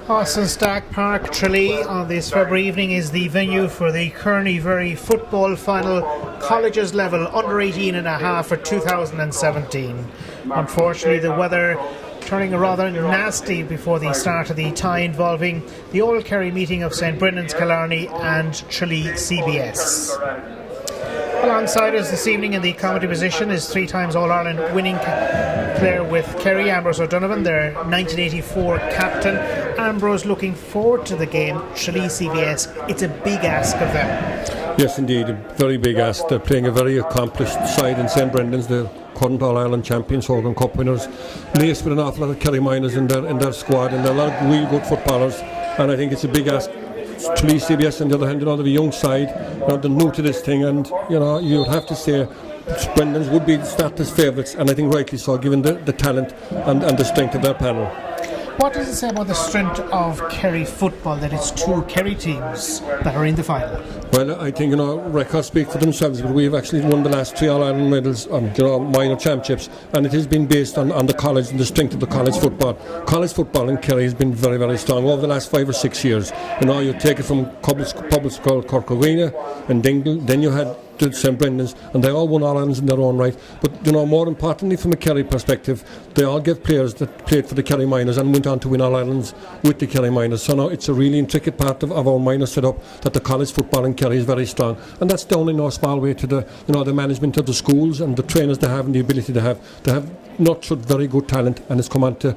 Stack Park, Tralee on this February evening is the venue for the Mhuirí football final, colleges level, under 18.5 for 2017. Unfortunately, the weather turning rather nasty before the start of the tie involving the All Kerry meeting of St Brendan's, Killarney and Tralee CBS. Alongside us this evening in the comedy position is 3 times All-Ireland winning player with Kerry, Ambrose O'Donovan, their 1984 captain. Ambrose looking forward to the game. Tralee CBS, it's a big ask of them. Yes, indeed, a very big ask. They're playing a very accomplished side in St Brendan's. They're current All-Ireland champions, Hogan Cup winners, laced with an awful lot of Kerry miners in their squad, and there are a lot of real good footballers, and I think it's a big ask. Tralee CBS on the other hand, they're a young side, they're new to this thing, and you would have to say Brendan's would be status favourites, and I think rightly so, given the talent and the strength of their panel. What does it say about the strength of Kerry football that it's 2 Kerry teams that are in the final? Well, I think records speak for themselves, but we've actually won the last 3 All-Ireland medals on minor championships, and it has been based on the college and the strength of the college football. College football in Kerry has been very, very strong over the last 5 or 6 years. You take it from public school Corcovina and Dingle, then you had to St Brendan's, and they all won All-Irelands in their own right. But more importantly, from a Kerry perspective, they all gave players that played for the Kerry Miners and went on to win All-Irelands with the Kerry Miners. So now it's a really intricate part of our minor setup that the college football in Kerry is very strong, and that's down in no small way to the management of the schools and the trainers they have and the ability they have nurtured very good talent, and it's come on to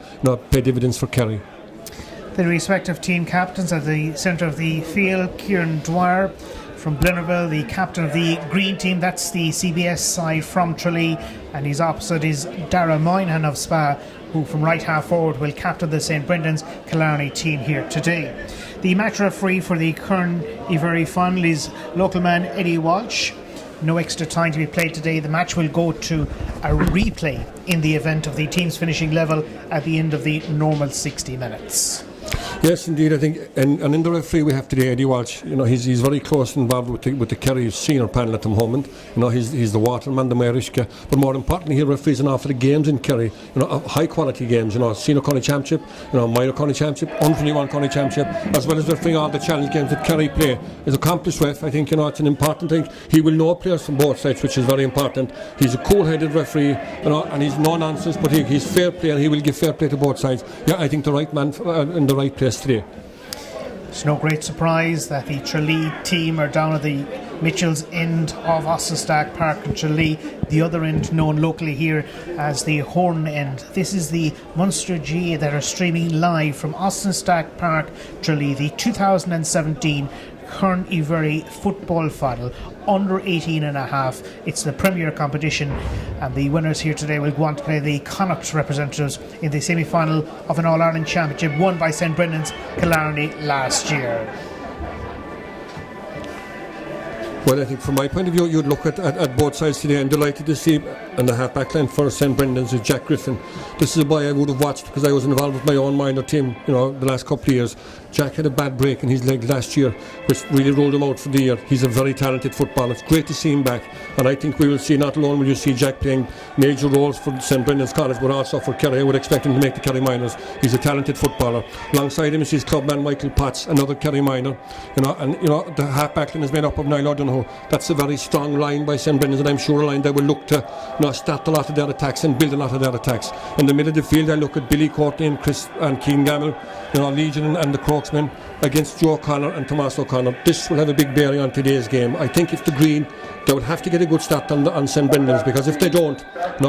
pay dividends for Kerry. The respective team captains at the centre of the field, Kieran Dwyer from Blennerville, the captain of the green team, that's the CBS side from Tralee, and his opposite is Dara Moynihan of Spa, who from right half forward will captain the St Brendan's Killarney team here today. The match referee for the Mhuirí final is local man Eddie Walsh. No extra time to be played today. The match will go to a replay in the event of the teams finishing level at the end of the normal 60 minutes. Yes, indeed, I think, and in the referee we have today, Eddie Walsh. He's very close involved with the Kerry senior panel at the moment. He's the waterman, the Mhuirí, but more importantly, he referees an awful lot of games in Kerry. High quality games. Senior County Championship, minor County Championship, under 21 County Championship, as well as refereeing all the challenge games that Kerry play. He's an accomplished ref. I think it's an important thing. He will know players from both sides, which is very important. He's a cool-headed referee, and he's no nonsense, but he's fair play, and he will give fair play to both sides. Yeah, I think the right man in the right place today. It's no great surprise that the Tralee team are down at the Mitchell's end of Stack Park in Tralee, the other end known locally here as the Horn end. This is the Munster GA that are streaming live from Stack Park, Tralee, the 2017 Mhuirí football final, under 18.5. It's the premier competition, and the winners here today will go on to play the Connacht representatives in the semi-final of an All-Ireland Championship won by St Brendan's Killarney last year. Well, I think from my point of view, you'd look at both sides today. I'm delighted to see in the half-back line for St Brendan's is Jack Griffin. This is a boy I would have watched because I was involved with my own minor team, the last couple of years. Jack had a bad break in his leg last year, which really rolled him out for the year. He's a very talented footballer. It's great to see him back, and I think we will see, not alone will you see Jack playing major roles for St Brendan's College, but also for Kerry. I would expect him to make the Kerry Miners. He's a talented footballer. Alongside him is his clubman Michael Potts, another Kerry Minor. The half-back line is made up of Niall O'Donoghue. That's a very strong line by St Brendan's, and I'm sure a line that will look to start a lot of their attacks and build a lot of their attacks. In the middle of the field, I look at Billy Courtney and Chris and Keane Gamble, Legion and the Crokesmen against Joe O'Connor and Tomas O'Connor. This will have a big bearing on today's game. I think if the green, they will have to get a good start on St Brendan's, because if they don't,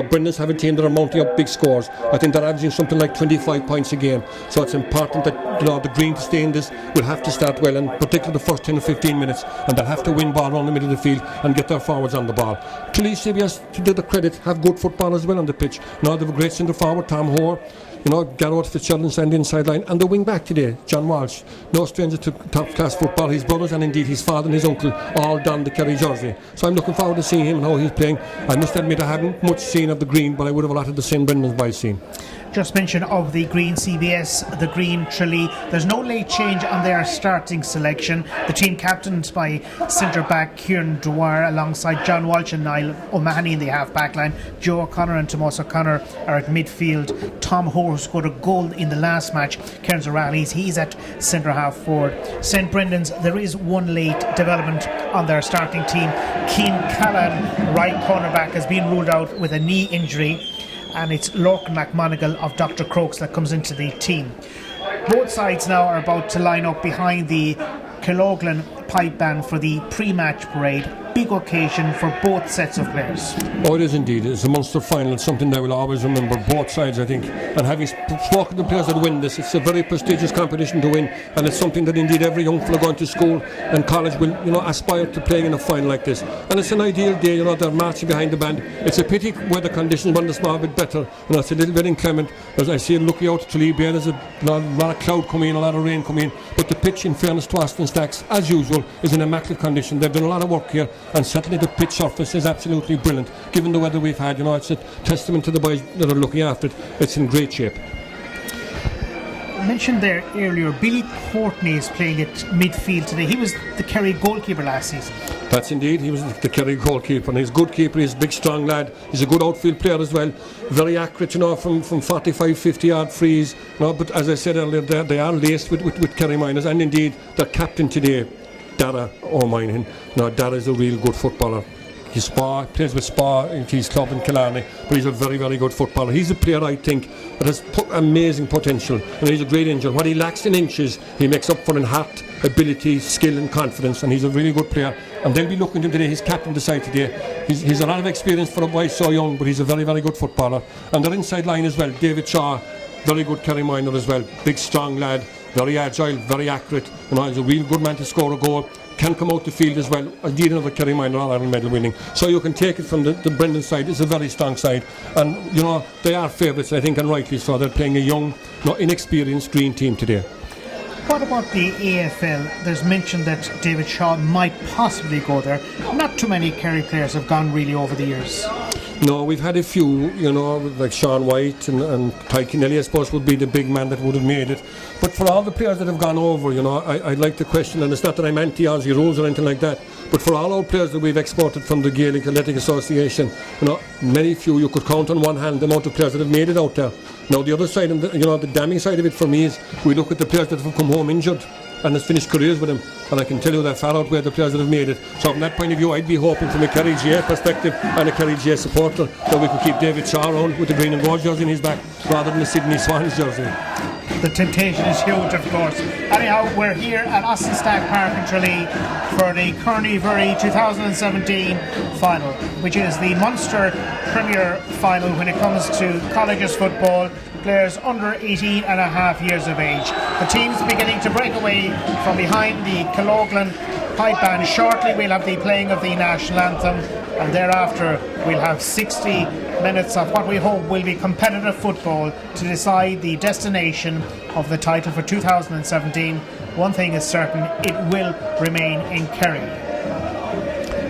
Brendan's have a team that are mounting up big scores. I think they're averaging something like 25 points a game. So it's important that the green to stay in this will have to start well, and particularly the first 10 or 15 minutes, and they'll have to win ball around the middle of the field and get their forwards on the ball. Tralee CBS, to do the credit, have good footballers as well on the pitch. They have a great centre forward, Tom Hoare, Garrod Fitzgerald inside the inside line, and the wing back today, John Walsh, no stranger to top class football. His brothers and indeed his father and his uncle all donned the Kerry jersey, so I'm looking forward to seeing him and how he's playing. I must admit I haven't much seen of the green, but I would have a lot of the St Brendan's boys seen. Just mention of the Green CBS, the Green Tralee. There's no late change on their starting selection. The team captained by centre-back Kieran Dwyer alongside John Walsh and Niall O'Mahony in the half-back line. Joe O'Connor and Tomas O'Connor are at midfield. Tom Hoare scored a goal in the last match. Cairns O'Reilly's, he's at centre-half forward. St Brendan's, there is one late development on their starting team. Cian Callan, right cornerback, has been ruled out with a knee injury, and it's Lorcan McMonigal of Dr. Crokes that comes into the team. Both sides now are about to line up behind the Killarney pipe band for the pre-match parade. Big occasion for both sets of players. Oh, it is indeed. It's a Munster final. It's something that we'll always remember, both sides, I think. And having spoken to players that win this, it's a very prestigious competition to win, and it's something that indeed every young fellow going to school and college will, aspire to playing in a final like this. And it's an ideal day. They're marching behind the band. It's a pity weather conditions when the small bit better. It's a little bit inclement. As I see, looking out to Tralee, there's a lot of cloud coming in, a lot of rain coming in. But the pitch, in fairness to Austin Stacks, as usual, is in immaculate condition. They've done a lot of work here, and certainly the pitch surface is absolutely brilliant. Given the weather we've had, it's a testament to the boys that are looking after it. It's in great shape. I mentioned there earlier, Billy Courtney is playing at midfield today. He was the Kerry goalkeeper last season. That's indeed, he was the Kerry goalkeeper, and he's a good keeper. He's a big strong lad. He's a good outfield player as well, very accurate, from 45-50 yard frees. But as I said earlier, they are laced with Kerry miners, and indeed their captain today, Dara O'Mahony. Dara is a real good footballer. He plays with Spa in his club in Killarney, but he's a very, very good footballer. He's a player, I think, that has amazing potential, and he's a great angel. What he lacks in inches, he makes up for in heart, ability, skill and confidence, and he's a really good player. And they'll be looking to him today. His captain decided today. He's a lot of experience for a boy so young, but he's a very, very good footballer. And their inside line as well, David Shaw, very good Kerry minor as well. Big, strong lad, very agile, very accurate. He's a real good man to score a goal. Can come out the field as well. Indeed, another Kerry minor All-Ireland medal winning. So you can take it from the Brendan side. It's a very strong side, and they are favourites, I think, and rightly so. They're playing a young, inexperienced Green team today. What about the AFL? There's mention that David Shaw might possibly go there. Not too many Kerry players have gone really over the years. No, we've had a few, like Sean White and Ty Kennelly, I suppose, would be the big man that would have made it. But for all the players that have gone over, I'd like to question, and it's not that I'm anti-Aussie rules or anything like that, but for all our players that we've exported from the Gaelic Athletic Association, many few, you could count on one hand the amount of players that have made it out there. Now the other side, and the damning side of it for me is we look at the players that have come home injured and has finished careers with them, and I can tell you that far outweigh the players that have made it. So from that point of view, I'd be hoping from a Kerry GA perspective and a Kerry GA supporter that we could keep David Shaw around with the green and gold jersey in his back rather than the Sydney Swans jersey. The temptation is huge, of course. Anyhow, we're here at Austin Stack Park in Tralee for the Mhuirí 2017 final, which is the Munster Premier final when it comes to colleges football, players under 18 and a half years of age. The team's beginning to break away from behind the Killarney pipe band. Shortly we'll have the playing of the national anthem, and thereafter we'll have 60 minutes of what we hope will be competitive football to decide the destination of the title for 2017. One thing is certain, it will remain in Kerry.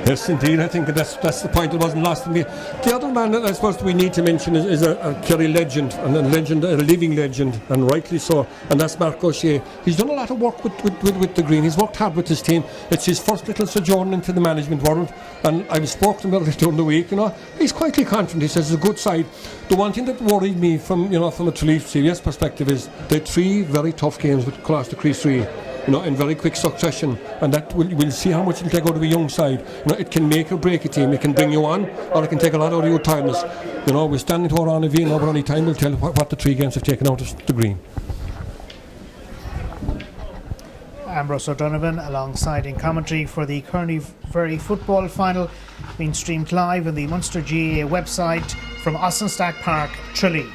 Yes, indeed. I think that's the point that wasn't lost in me. The other man that I suppose we need to mention is a Kerry legend, and a living legend, and rightly so, and that's Mark O'Shea. He's done a lot of work with the Green. He's worked hard with his team. It's his first little sojourn into the management world, and I've spoken about it during the week. He's quietly confident. He says it's a good side. The one thing that worried me from a Tralee CBS perspective is they had 3 very tough games with Cross the Crease 3. In very quick succession, and that we'll see how much it'll take out of a young side. It can make or break a team. It can bring you on, or it can take a lot out of your tiredness. We're standing to our own event, but only time will tell what the 3 games have taken out of the Green. Ambrose O'Donovan alongside in commentary for the Mhuirí football final, being streamed live on the Munster GAA website from Austin Stack Park, Tralee.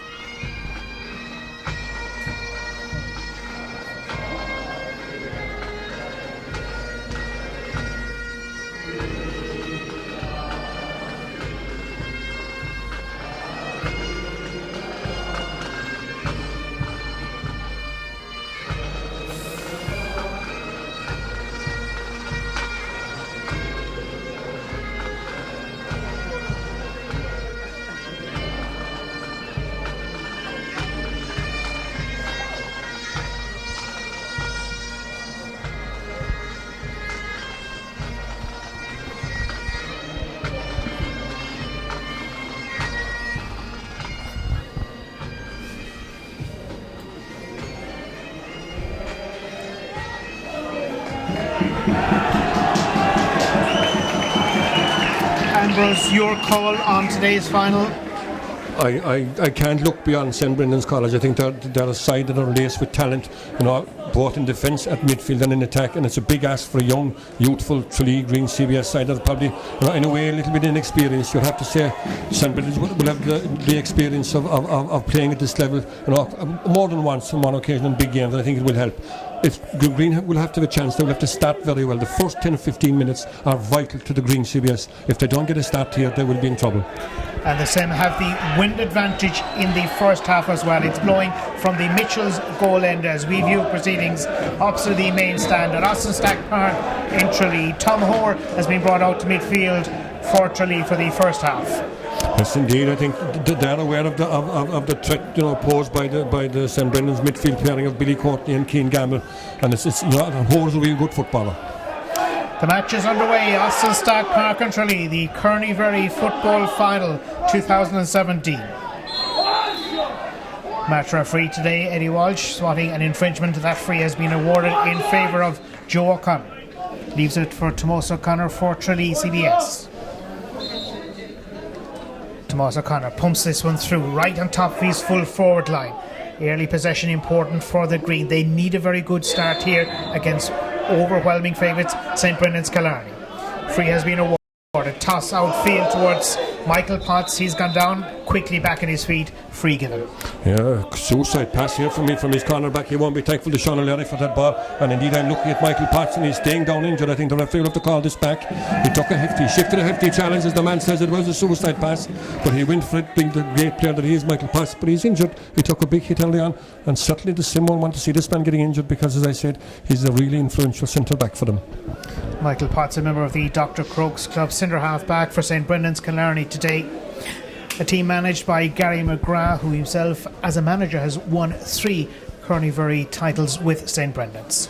Ambrose, your call on today's final? I can't look beyond St Brendan's College. I think they're a side that are laced with talent, both in defence, at midfield and in attack, and it's a big ask for a young, youthful Tralee Green CBS side that are probably, in a way, a little bit inexperienced. You'd have to say St Brendan's will have the experience of playing at this level, more than once on one occasion in big games, and I think it will help. If the Green will have to have a chance, they will have to start very well. The first 10 or 15 minutes are vital to the Green CBS. If they don't get a start here, they will be in trouble. And the same have the wind advantage in the first half as well. It's blowing from the Mitchell's goal end as we view proceedings opposite the main stand at Austinstack Park in Tralee. Tom Hoare has been brought out to midfield for Tralee for the first half. Yes, indeed. I think they're aware of the threat posed by the St Brendan's midfield pairing of Billy Courtney and Keane Gamble, and Hoare's a real good footballer. The match is underway. Austinstack Park and Tralee, the Kearney Football Final 2017. Match referee today, Eddie Walsh, swatting an infringement. That free has been awarded in favour of Joe O'Connor. Leaves it for Tomás O'Connor for Tralee CBS. Tomás O'Connor pumps this one through right on top of his full forward line. Early possession important for the Green. They need a very good start here against overwhelming favourites St Brendan's Killarney. Free has been awarded. Toss outfield towards Michael Potts. He's gone down quickly back on his feet. Free given. Yeah, suicide pass here from his corner back. He won't be thankful to Sean O'Leary for that ball. And indeed, I'm looking at Michael Potts and he's staying down injured. I think the referee will have to call this back. He shifted a hefty challenge, as the man says. It was a suicide pass, but he went for it, being the great player that he is, Michael Potts. But he's injured. He took a big hit early on, and certainly the Sim won't want to see this man getting injured because, as I said, he's a really influential centre back for them. Michael Potts, a member of the Dr. Crokes Club, centre half back for St Brendan's Killarney today. A team managed by Gary McGrath, who himself, as a manager, has won 3 Kearney titles with St Brendan's.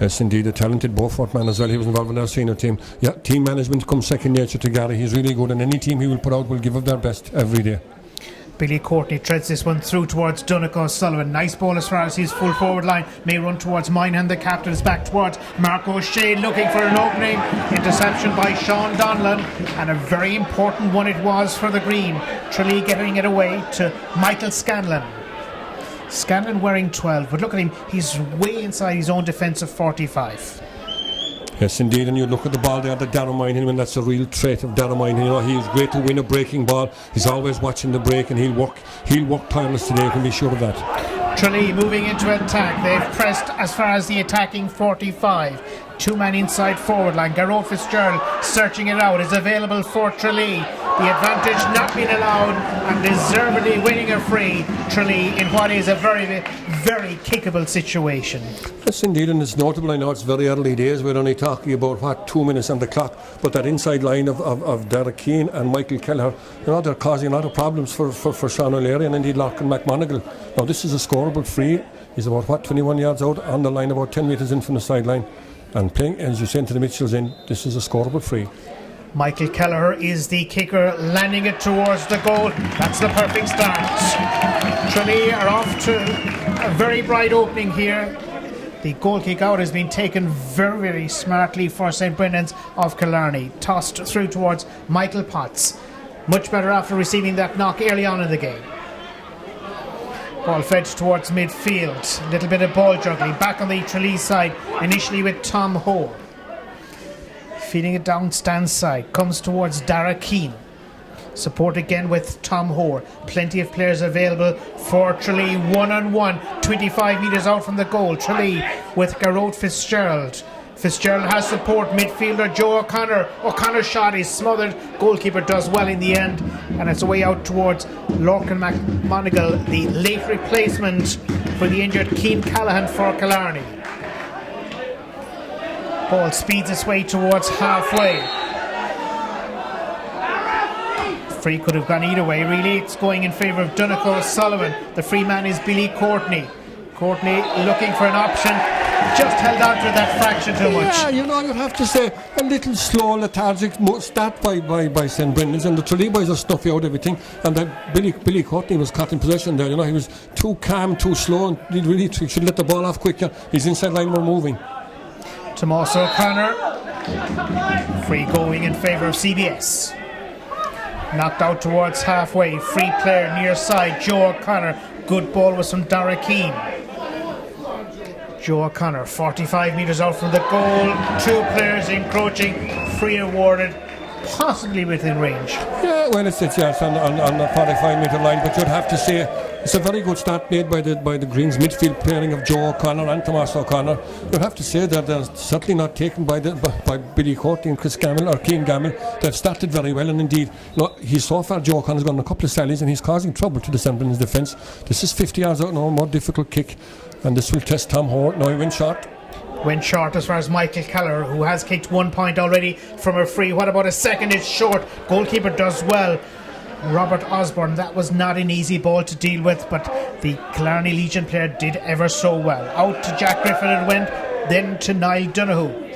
Yes, indeed, a talented Beaufort man as well. He was involved in our senior team. Yeah, team management comes second nature to Gary. He's really good, and any team he will put out will give up their best every day. Billy Courtney treads this one through towards Donegal Sullivan. Nice ball as far as his full forward line. May run towards Moynihan, the captain. Is back towards Mark O'Shea, looking for an opening. Interception by Sean Donlan, and a very important one it was for the Green. Tralee getting it away to Michael Scanlon. Scanlon wearing 12, but look at him. He's way inside his own defensive 45. Yes, indeed, and you look at the ball there that Darragh Moynihan, and that's a real trait of Darragh Moynihan. He's great to win a breaking ball. He's always watching the break, and he'll work tireless today, you can be sure of that. Tralee moving into attack. They've pressed as far as the attacking 45. 2-man inside forward line. Garrod Fitzgerald searching it out. Is available for Tralee. The advantage not being allowed, and deservedly winning a free. Tralee in what is a very, very kickable situation. Yes, indeed, and it's notable. I know it's very early days. We're only talking about 2 minutes on the clock, but that inside line of Derek Keane and Michael Kelleher, they're causing a lot of problems for Sean O'Leary and indeed Larkin McMonigal. Now this is a scoreable free. He's about 21 yards out on the line, about 10 metres in from the sideline, and playing, as you say, into the Mitchell's end. This is a scoreable free. Michael Kelleher is the kicker, landing it towards the goal. That's the perfect start. Tralee are off to a very bright opening here. The goal kick out has been taken very, very smartly for St Brendan's of Killarney. Tossed through towards Michael Potts. Much better after receiving that knock early on in the game. Ball fed towards midfield. A little bit of ball juggling. Back on the Tralee side, initially with Tom Hoare. Feeding it down stand side. Comes towards Darragh Keane. Support again with Tom Hoare. Plenty of players available for Tralee. 1-on-1. 25 metres out from the goal. Tralee with Garrod Fitzgerald. Fitzgerald has support. Midfielder Joe O'Connor. O'Connor's shot is smothered. Goalkeeper does well in the end. And it's away out towards Larkin McMonigal, the late replacement for the injured Keane Callahan for Killarney. Ball speeds its way towards halfway. Free could have gone either way, really. It's going in favour of Donegal Sullivan. The free man is Billy Courtney. Courtney looking for an option. Just held on to that fraction too much. Yeah, you'd have to say a little slow, lethargic start by St Brendan's, and the Tralee boys are stuffing out everything. And then Billy Courtney was caught in possession there. He was too calm, too slow, and he really should let the ball off quicker. His inside line were moving. Tomás O'Connor. Free going in favour of CBS. Knocked out towards halfway. Free player near side. Joe O'Connor. Good ball was from Dara Keane. Joe O'Connor, 45 metres out from the goal. Two players encroaching. Free awarded. Possibly within range. Yeah, well, it's yes, on the 45-metre line, but you'd have to say it's a very good start made by the Greens midfield pairing of Joe O'Connor and Tomás O'Connor. You'd have to say that they're certainly not taken by Billy Courtney and Chris Gamble or Keane Gamble. They've started very well, and indeed, he's so far, Joe O'Connor's gone a couple of sallies and he's causing trouble to the St. Brendan's defence. This is 50 yards out now, a more difficult kick, and this will test Tom Hort. Now he went short. Went short as far as Michael Keller, who has kicked 1 point already from a free. What about a second? It's short. Goalkeeper does well. Robert Osborne, that was not an easy ball to deal with, but the Killarney Legion player did ever so well. Out to Jack Griffin it went, then to Niall Donoghue.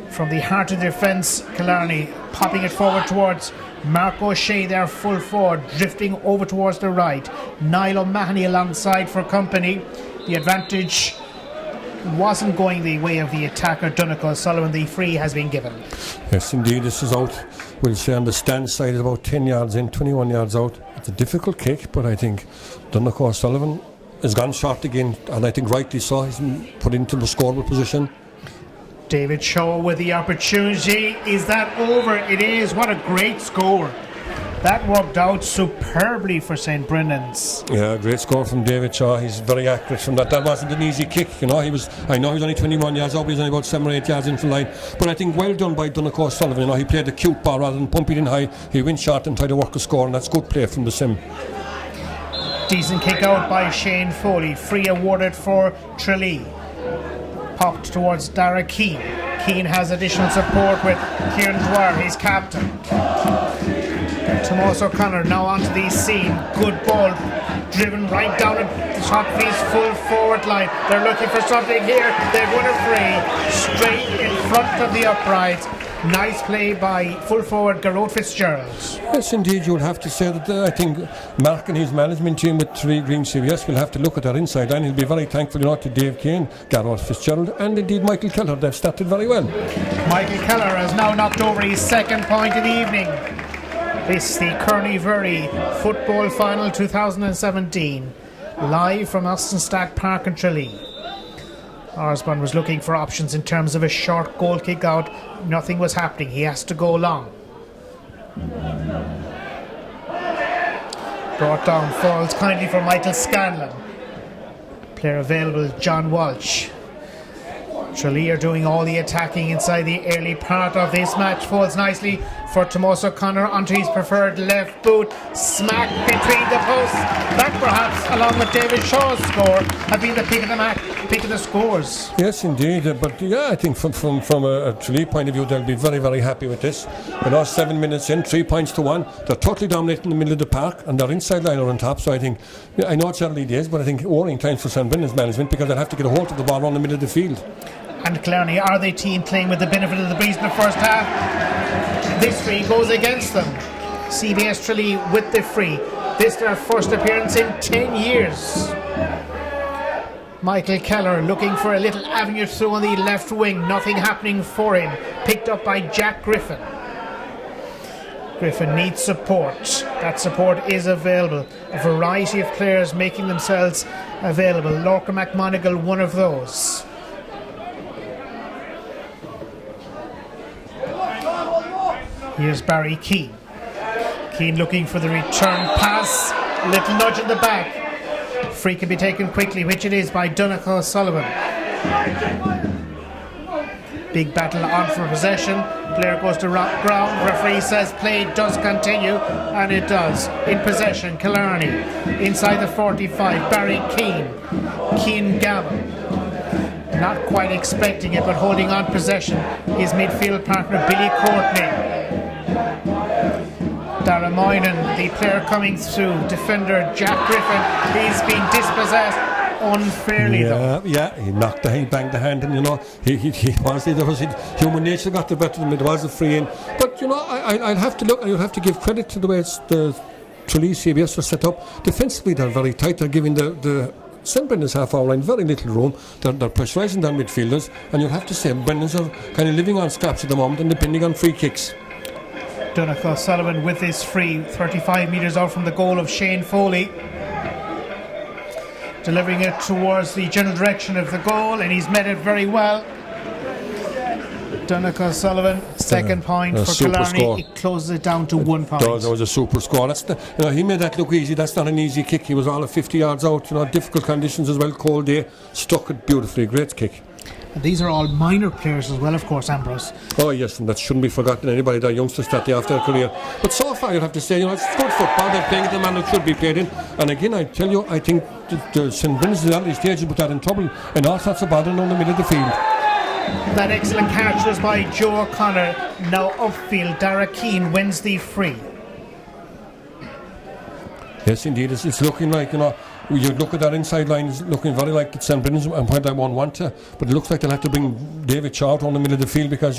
From the heart of the defence, Killarney popping it forward towards Mark O'Shea there, full forward, drifting over towards the right. Niall O'Mahony alongside for company. The advantage wasn't going the way of the attacker Donegal Sullivan. The free has been given. Yes, indeed, this is out. We'll say on the stand side, about 10 yards in, 21 yards out. It's a difficult kick, but I think Donegal Sullivan has gone short again, and I think rightly so. He's been put into the scoreable position. David Shaw with the opportunity. Is that over? It is. What a great score. That worked out superbly for St. Brendan's. Yeah, great score from David Shaw. He's very accurate from that. That wasn't an easy kick, I know he was only 21 yards out, but he's only about 7 or 8 yards into the line. But I think well done by Donegal Sullivan. He played a cute ball rather than pump it in high. He went short and tried to work a score, and that's good play from the sim. Decent kick out by Shane Foley. Free awarded for Tralee. Popped towards Dara Keane. Keane has additional support with Kieran Dwyer, his captain. Tomás O'Connor now onto the scene. Good ball driven right down the top of his full forward line. They're looking for something here. They've won a free straight in front of the upright. Nice play by full forward Garrod Fitzgerald. Yes, indeed, you'll have to say that I think Mark and his management team with Tralee Green CBS will have to look at that inside line. He'll be very thankful to Dave Kane, Garrod Fitzgerald, and indeed Michael Keller. They've started very well. Michael Keller has now knocked over his second point of the evening. This is the Kearney-Mhuirí Football Final 2017, live from Austinstadt Park in Tralee. Osborne was looking for options in terms of a short goal kick out. Nothing was happening. He has to go long. Brought down, falls kindly for Michael Scanlon. Player available, John Walsh. Tralee are doing all the attacking inside the early part of this match. Falls nicely for Tomás O'Connor onto his preferred left boot. Smack between the posts. That perhaps, along with David Shaw's score, have been the pick of the match, pick of the scores. Yes, indeed. But yeah, I think from a Tralee point of view, they'll be very, very happy with this. 7 minutes in, 3 points to 1. They're totally dominating the middle of the park, and their inside line are on top. So I think, I know it's early days, but I think worrying times for St. Brendan's management, because they'll have to get a hold of the ball around the middle of the field. And Killarney are the team playing with the benefit of the breeze in the first half. This free goes against them. CBS Tralee with the free. This their first appearance in 10 years. Michael Keller looking for a little avenue through on the left wing. Nothing happening for him. Picked up by Jack Griffin. Griffin needs support. That support is available. A variety of players making themselves available. Lorcan McMonigal, one of those. Here's Barry Keane. Keane looking for the return pass. Little nudge in the back. Free can be taken quickly, which it is by Donegal Sullivan. Big battle on for possession. Player goes to ground. Referee says play does continue, and it does. In possession, Killarney. Inside the 45, Barry Keane. Keane Gavin. Not quite expecting it, but holding on possession. His midfield partner, Billy Courtney. Dara Moynan, the player coming through. Defender Jack Griffin. He's been dispossessed unfairly, though. Yeah, he banged the hand, and human nature got the better of him. It was a free in, but I'll have to look. You'll have to give credit to the way the Tralee CBS was set up. Defensively, they're very tight. They're giving the St. Brendan's half-hour line very little room. They're pressurising their midfielders, and you'll have to say Brendan's are kind of living on scraps at the moment and depending on free kicks. Donegal Sullivan with this free, 35 metres out from the goal of Shane Foley. Delivering it towards the general direction of the goal, and he's met it very well. Donegal Sullivan, second point for Killarney. It closes it down to 1 point. That was a super score. He made that look easy. That's not an easy kick. He was all of 50 yards out. Difficult conditions as well, cold day. Stuck it beautifully. Great kick. And these are all minor players as well, of course, Ambrose. Oh yes, and that shouldn't be forgotten. Anybody, the youngsters that they after their career. But so far, you'd have to say, it's good football. They're playing at the manner it should be played in. And again, I tell you, I think the St. Brendan's at early stages put that in trouble, and all sorts of bother in the middle of the field. That excellent catch was by Joe O'Connor. Now upfield, Dara Keane wins the free. Yes, indeed, it's looking like, you look at that inside line, it's looking very like it's St. Brendan's and where they won't want to, but it looks like they'll have to bring David Shaw out on the middle of the field because,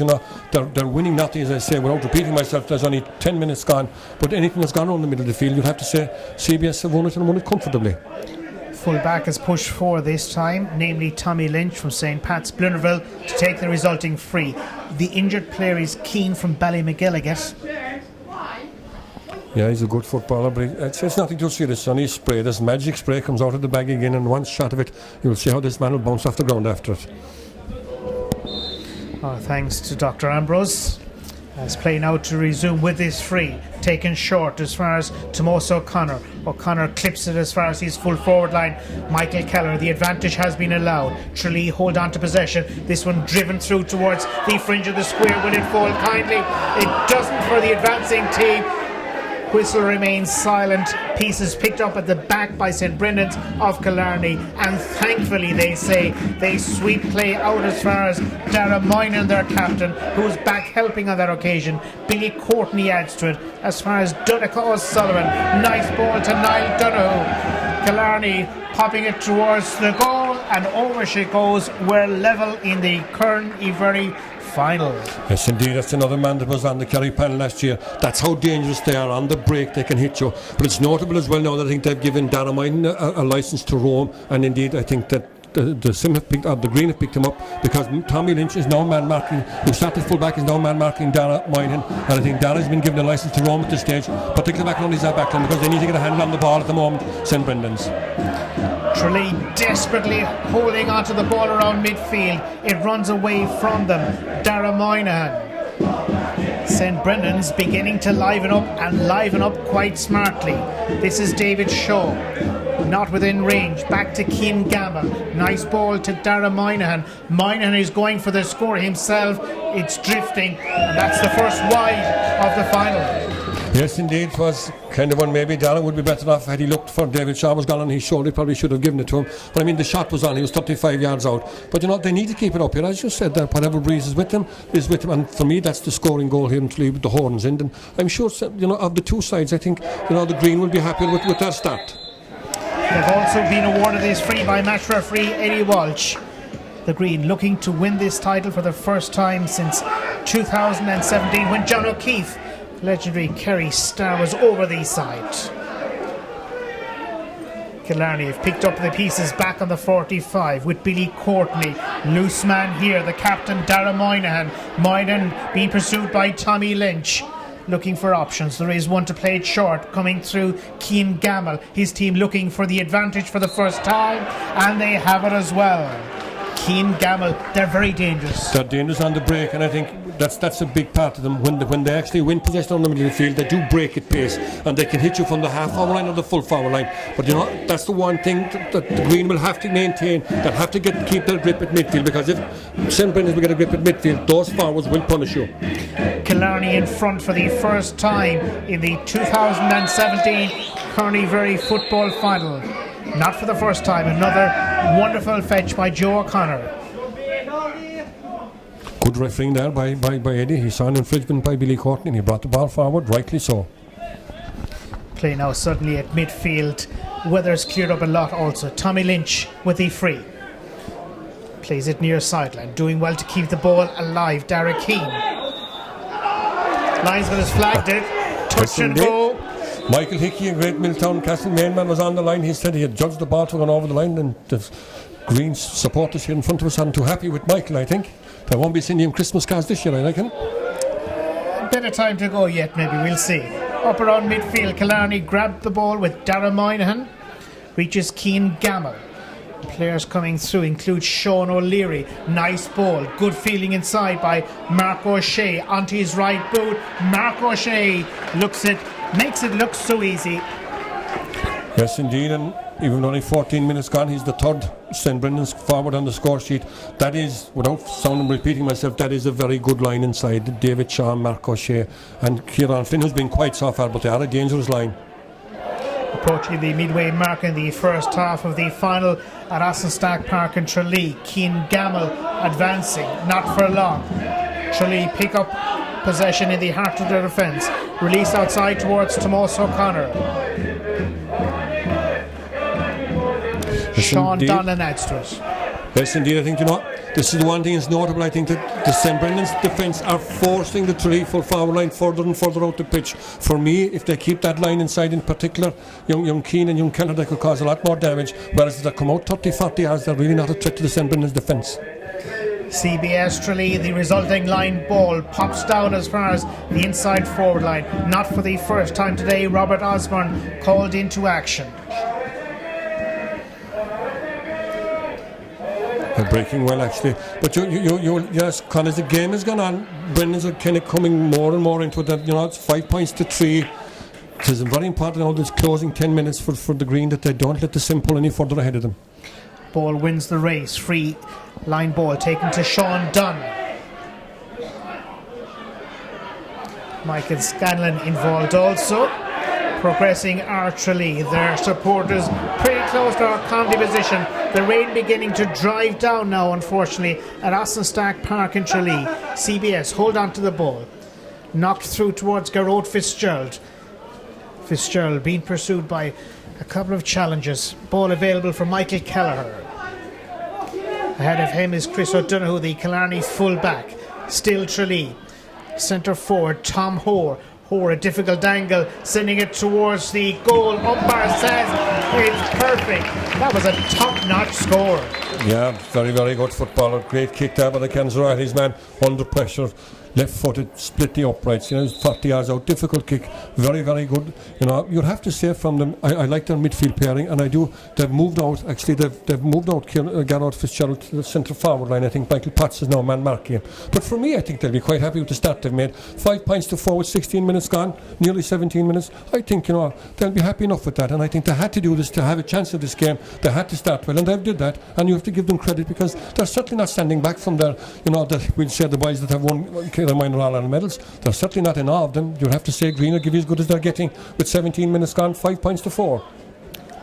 they're winning nothing, as I say, without repeating myself. There's only 10 minutes gone, but anything that's gone on the middle of the field, you'd have to say CBS have won it and won it comfortably. Full back is pushed for this time, namely Tommy Lynch from St. Pat's Blunderville, to take the resulting free. The injured player is Keane from Ballymcgilligan. Yeah, he's a good footballer, but it's nothing too serious. On his spray, this magic spray comes out of the bag again, and one shot of it, you'll see how this man will bounce off the ground after it. Thanks to Dr. Ambrose. As play now to resume with this free, taken short as far as Tomas O'Connor. O'Connor clips it as far as his full forward line. Michael Keller, the advantage has been allowed. Tralee hold on to possession. This one driven through towards the fringe of the square. Will it fall kindly? It doesn't for the advancing team. Whistle remains silent. Pieces picked up at the back by St. Brendan's of Killarney, and thankfully they say they sweep play out as far as Dara Moynihan, their captain, who was back helping on that occasion. Billy Courtney adds to it as far as Donegal O'Sullivan. Nice ball to Niall Donoghue. Killarney popping it towards the goal, and over she goes. We're level in the Mhuirí final. Yes, indeed, that's another man that was on the Kerry panel last year. That's how dangerous they are. On the break, they can hit you. But it's notable as well now that I think they've given Dara Moynihan a licence to roam, and indeed, I think that the Green have picked him up because Tommy Lynch is now man marking, who started full back, is now man marking Dara Moynihan, and I think Dara's been given a licence to roam at this stage, particularly back on his backline, because they need to get a handle on the ball at the moment, St. Brendan's. Tralee desperately holding onto the ball around midfield. It runs away from them. Dara Moynihan. St. Brendan's beginning to liven up quite smartly. This is David Shaw. Not within range. Back to Cian Gamble. Nice ball to Dara Moynihan. Moynihan is going for the score himself. It's drifting. And that's the first wide of the final. Yes, indeed, it was kind of one. Maybe Dara would be better off had he looked for David Shaw was gone on his shoulder. He probably should have given it to him. But I mean, the shot was on. He was 35 yards out. But they need to keep it up here. As you said, that whatever breeze is with them is with them. And for me, that's the scoring goal here in Tralee with the horns in. And I'm sure, of the two sides, I think, the Green will be happy with their start. They've also been awarded this free by match referee Eddie Walsh. The Green looking to win this title for the first time since 2017 when John O'Keefe, legendary Kerry star, was over the side. Killarney have picked up the pieces back on the 45 with Billy Courtney. Loose man here, the captain Dara Moynihan. Moynihan being pursued by Tommy Lynch. Looking for options. There is one to play it short, coming through Cian Gamble. His team looking for the advantage for the first time, and they have it as well. Cian Gamble, they're very dangerous. They're dangerous on the break, and I think that's a big part of them. When they actually win possession on the middle of the field, they do break at pace, and they can hit you from the half-hour line or the full forward line. But that's the one thing that the Green will have to maintain. They'll have to keep their grip at midfield, because if St. Brendan's will get a grip at midfield, those forwards will punish you. Killarney in front for the first time in the 2017 Mhuirí football final. Not for the first time. Another wonderful fetch by Joe O'Connor. Good refereeing there by Eddie. He saw an infringement by Billy Courtney and he brought the ball forward, rightly so. Play now suddenly at midfield. Weather's cleared up a lot also. Tommy Lynch with the free. Plays it near sideline. Doing well to keep the ball alive. Dara Keane. Linesman has flagged it. Touch and go. Michael Hickey, a great Milltown Castle Mainman, was on the line. He said he had judged the ball to go over the line, and the Green supporters here in front of us aren't too happy with Michael, I think. They won't be sending him Christmas cards this year, I reckon. bit of time to go yet, maybe, we'll see. Up around midfield, Killarney grabbed the ball with Darragh Moynihan, reaches Cian Gamble. Players coming through include Sean O'Leary. Nice ball, good feeling inside by Mark O'Shea onto his right boot. Mark O'Shea makes it look so easy. Yes, indeed, and even only 14 minutes gone, he's the third St. Brendan's forward on the score sheet. That is, without sounding repeating myself, that is a very good line inside. David Shaw, Mark O'Shea, and Kieran Flynn, who's been quite so far, but they are a dangerous line. Approaching the midway mark in the first half of the final at Assenstack Park in Tralee. Cian Gamble advancing, not for long. Tralee pick up possession in the heart of the defence. Release outside towards Tomás O'Connor. Sean Donlan adds to it. Yes, indeed. I think, this is the one thing that's notable. I think that the St. Brendan's defence are forcing the Tralee full forward line further and further out the pitch. For me, if they keep that line inside in particular, young Keane and young Keller, they could cause a lot more damage. Whereas if they come out 30-40 yards, they're really not a threat to the St. Brendan's defence. CBS Tralee, the resulting line ball pops down as far as the inside forward line. Not for the first time today, Robert Osborne called into action. They're breaking well, actually. But yes, Con, as the game has gone on, Brendan's are kind of coming more and more into it. It's 5 points to 3. It is very important now, this closing 10 minutes for the Green, that they don't let the Sim pull any further ahead of them. Ball wins the race. Free line ball taken to Sean Dunn. Michael Scanlon involved also. Progressing are Tralee. Their supporters pretty close to our comedy position. The rain beginning to drive down now, unfortunately, at Assenstack Park in Tralee. CBS hold on to the ball. Knocked through towards Garrod Fitzgerald. Fitzgerald being pursued by a couple of challenges. Ball available for Michael Kelleher. Ahead of him is Chris O'Donoghue, the Killarney full-back. Still Tralee. Centre forward Tom Hoare. Hoare, a difficult angle, sending it towards the goal. Umpire says it's perfect. That was a top-notch score. Yeah, very, very good footballer. Great kick there by the Kansas Royals man, under pressure. Left-footed, split the uprights, 40 yards out, difficult kick, very, very good. You'd have to say from them, I like their midfield pairing, and I do. They've moved out, actually, they've moved out Garrod Fitzgerald to the centre forward line. I think Michael Potts is now man marking him. But for me, I think they'll be quite happy with the start they've made. 5 points to 4 with 16 minutes gone, nearly 17 minutes. I think, they'll be happy enough with that, and I think they had to do this to have a chance of this game. They had to start well, and they've did that, and you have to give them credit, because they're certainly not standing back from their, that we'll say the boys that have won the minor All-Ireland medals. They're certainly not in awe of them. You'll have to say Green will give you as good as they're getting with 17 minutes gone, 5 points to 4.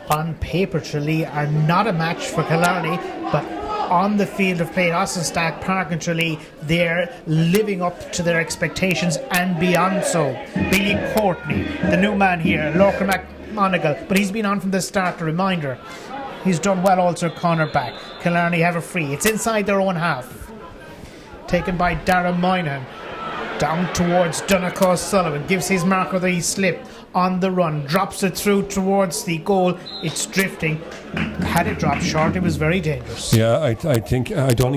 On paper, Tralee are not a match for Killarney, but on the field of play at Assenstack Park in Tralee, they're living up to their expectations and beyond so. Billy Courtney, the new man here, Lorcan McMonigal, but he's been on from the start, a reminder. He's done well also, cornerback. Killarney have a free. It's inside their own half. Taken by Darragh Moynihan. Down towards Donegal Sullivan. Gives his marker the slip on the run. Drops it through towards the goal. It's drifting. Had it dropped short, it was very dangerous. Yeah, I don't think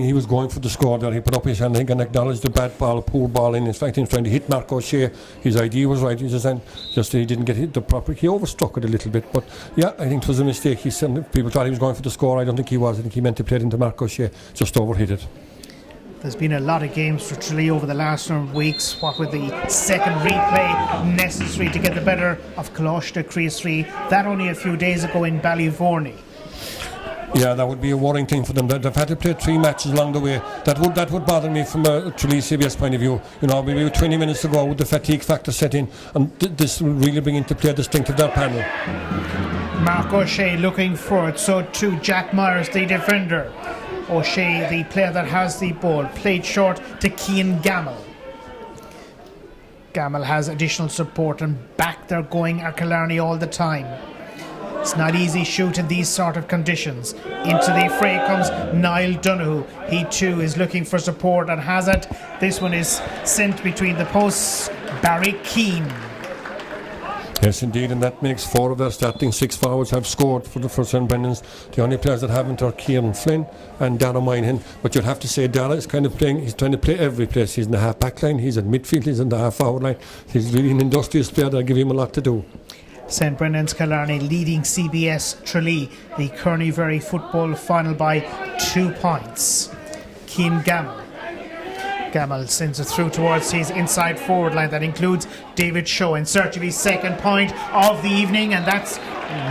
he was going for the score there. He put up his hand, I think, and acknowledged the bad ball, a poor ball in. In fact, he was trying to hit Mark O'Shea. His idea was right. He just he didn't get hit the proper. He overstruck it a little bit. But yeah, I think it was a mistake. He said people thought he was going for the score. I don't think he was. I think he meant to play it into Mark O'Shea. Just overhit it. There's been a lot of games for Tralee over the last number of weeks. What with the second replay necessary to get the better of Coláiste Crease 3. That only a few days ago in Ballyvorney. Yeah, that would be a worrying thing for them. They've had to play 3 matches along the way. That would bother me from a Tralee CBS point of view. Maybe 20 minutes ago with the fatigue factor set in, and this will really bring into play the strength of their panel. Mark O'Shea looking for it. So too Jack Myers, the defender. O'Shea, the player that has the ball, played short to Cian Gamble. Gamble has additional support, and back they're going at Killarney all the time. It's not easy shooting these sort of conditions. Into the fray comes Niall Donoghue. He too is looking for support and has it. This one is sent between the posts. Barry Keane. Yes, indeed, and that makes 4 of their starting 6 forwards have scored for St Brendan's. The only players that haven't are Kieran Flynn and Dara Moynihan. But you'd have to say Dara is kind of playing, he's trying to play every place. He's in the half back line, he's at midfield, he's in the half forward line. He's really an industrious player that'll give him a lot to do. St Brendan's Killarney leading CBS Tralee, the Kearney football final by 2 points. Cian Gamble sends it through towards his inside forward line. That includes David Shaw in search of his second point of the evening, and that's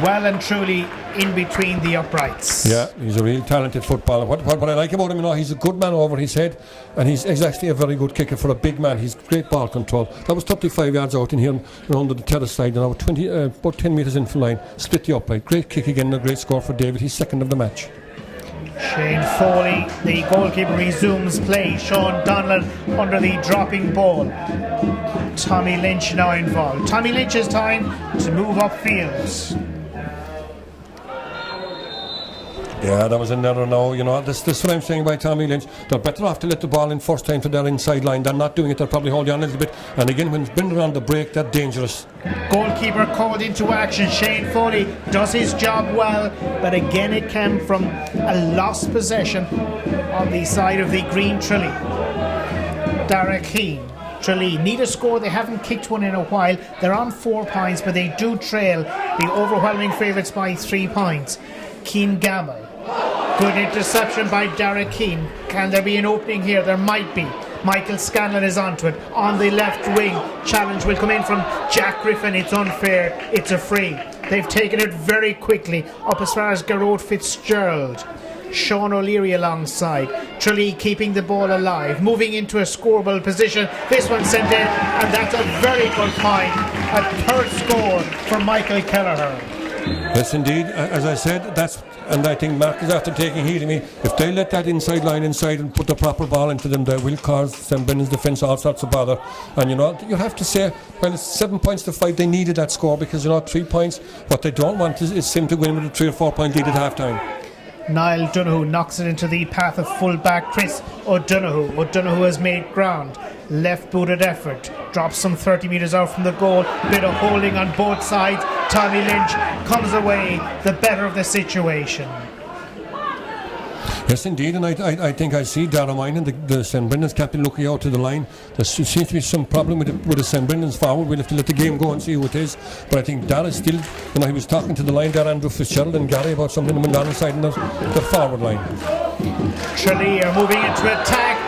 well and truly in between the uprights. Yeah, he's a real talented footballer. What I like about him, he's a good man over his head, and he's actually a very good kicker for a big man. He's great ball control. That was 35 yards out in here under the terrace side, and about 10 metres in from line, split the upright. Great kick again, a great score for David. He's second of the match. Shane Foley, the goalkeeper, resumes play. Sean Donlan under the dropping ball. Tommy Lynch now involved. Tommy Lynch's time to move upfield. Yeah, that was another now. This is what I'm saying by Tommy Lynch. They're better off to let the ball in first time to their inside line. They're not doing it. They'll probably hold you on a little bit. And again, when it's been around the break, they're dangerous. Goalkeeper called into action. Shane Foley does his job well, but again it came from a lost possession on the side of the green Tralee. Dara Keane. Tralee need a score. They haven't kicked one in a while. They're on 4 points, but they do trail the overwhelming favourites by 3 points. Cian Gamble. Good interception by Dara Keane. Can there be an opening here? There might be. Michael Scanlon is onto it. On the left wing, challenge will come in from Jack Griffin. It's unfair. It's a free. They've taken it very quickly up as far as Garrod Fitzgerald. Sean O'Leary alongside. Tralee keeping the ball alive, moving into a scoreable position. This one sent in, and that's a very good point. A third score for Michael Kelleher. Yes, indeed. As I said, and I think Mark is after taking heed of me. If they let that inside line inside and put the proper ball into them, they will cause St Brendan's defence all sorts of bother. And you have to say, well, it's 7 points to 5. They needed that score because 3 points. What they don't want is Sim to win with a 3 or 4 point lead at half time. Niall Donoghue knocks it into the path of full-back Chris O'Donoghue. O'Donoghue has made ground. Left-booted effort. Drops some 30 metres out from the goal. Bit of holding on both sides. Tommy Lynch comes away the better of the situation. Yes, indeed, and I think I see Dara Moynihan, the St Brendan's captain, looking out to the line. There seems to be some problem with the St Brendan's forward. We'll have to let the game go and see who it is. But I think Dara still, he was talking to the line there, Andrew Fitzgerald and Gary, about something on the side and the forward line. Tralee are moving into attack.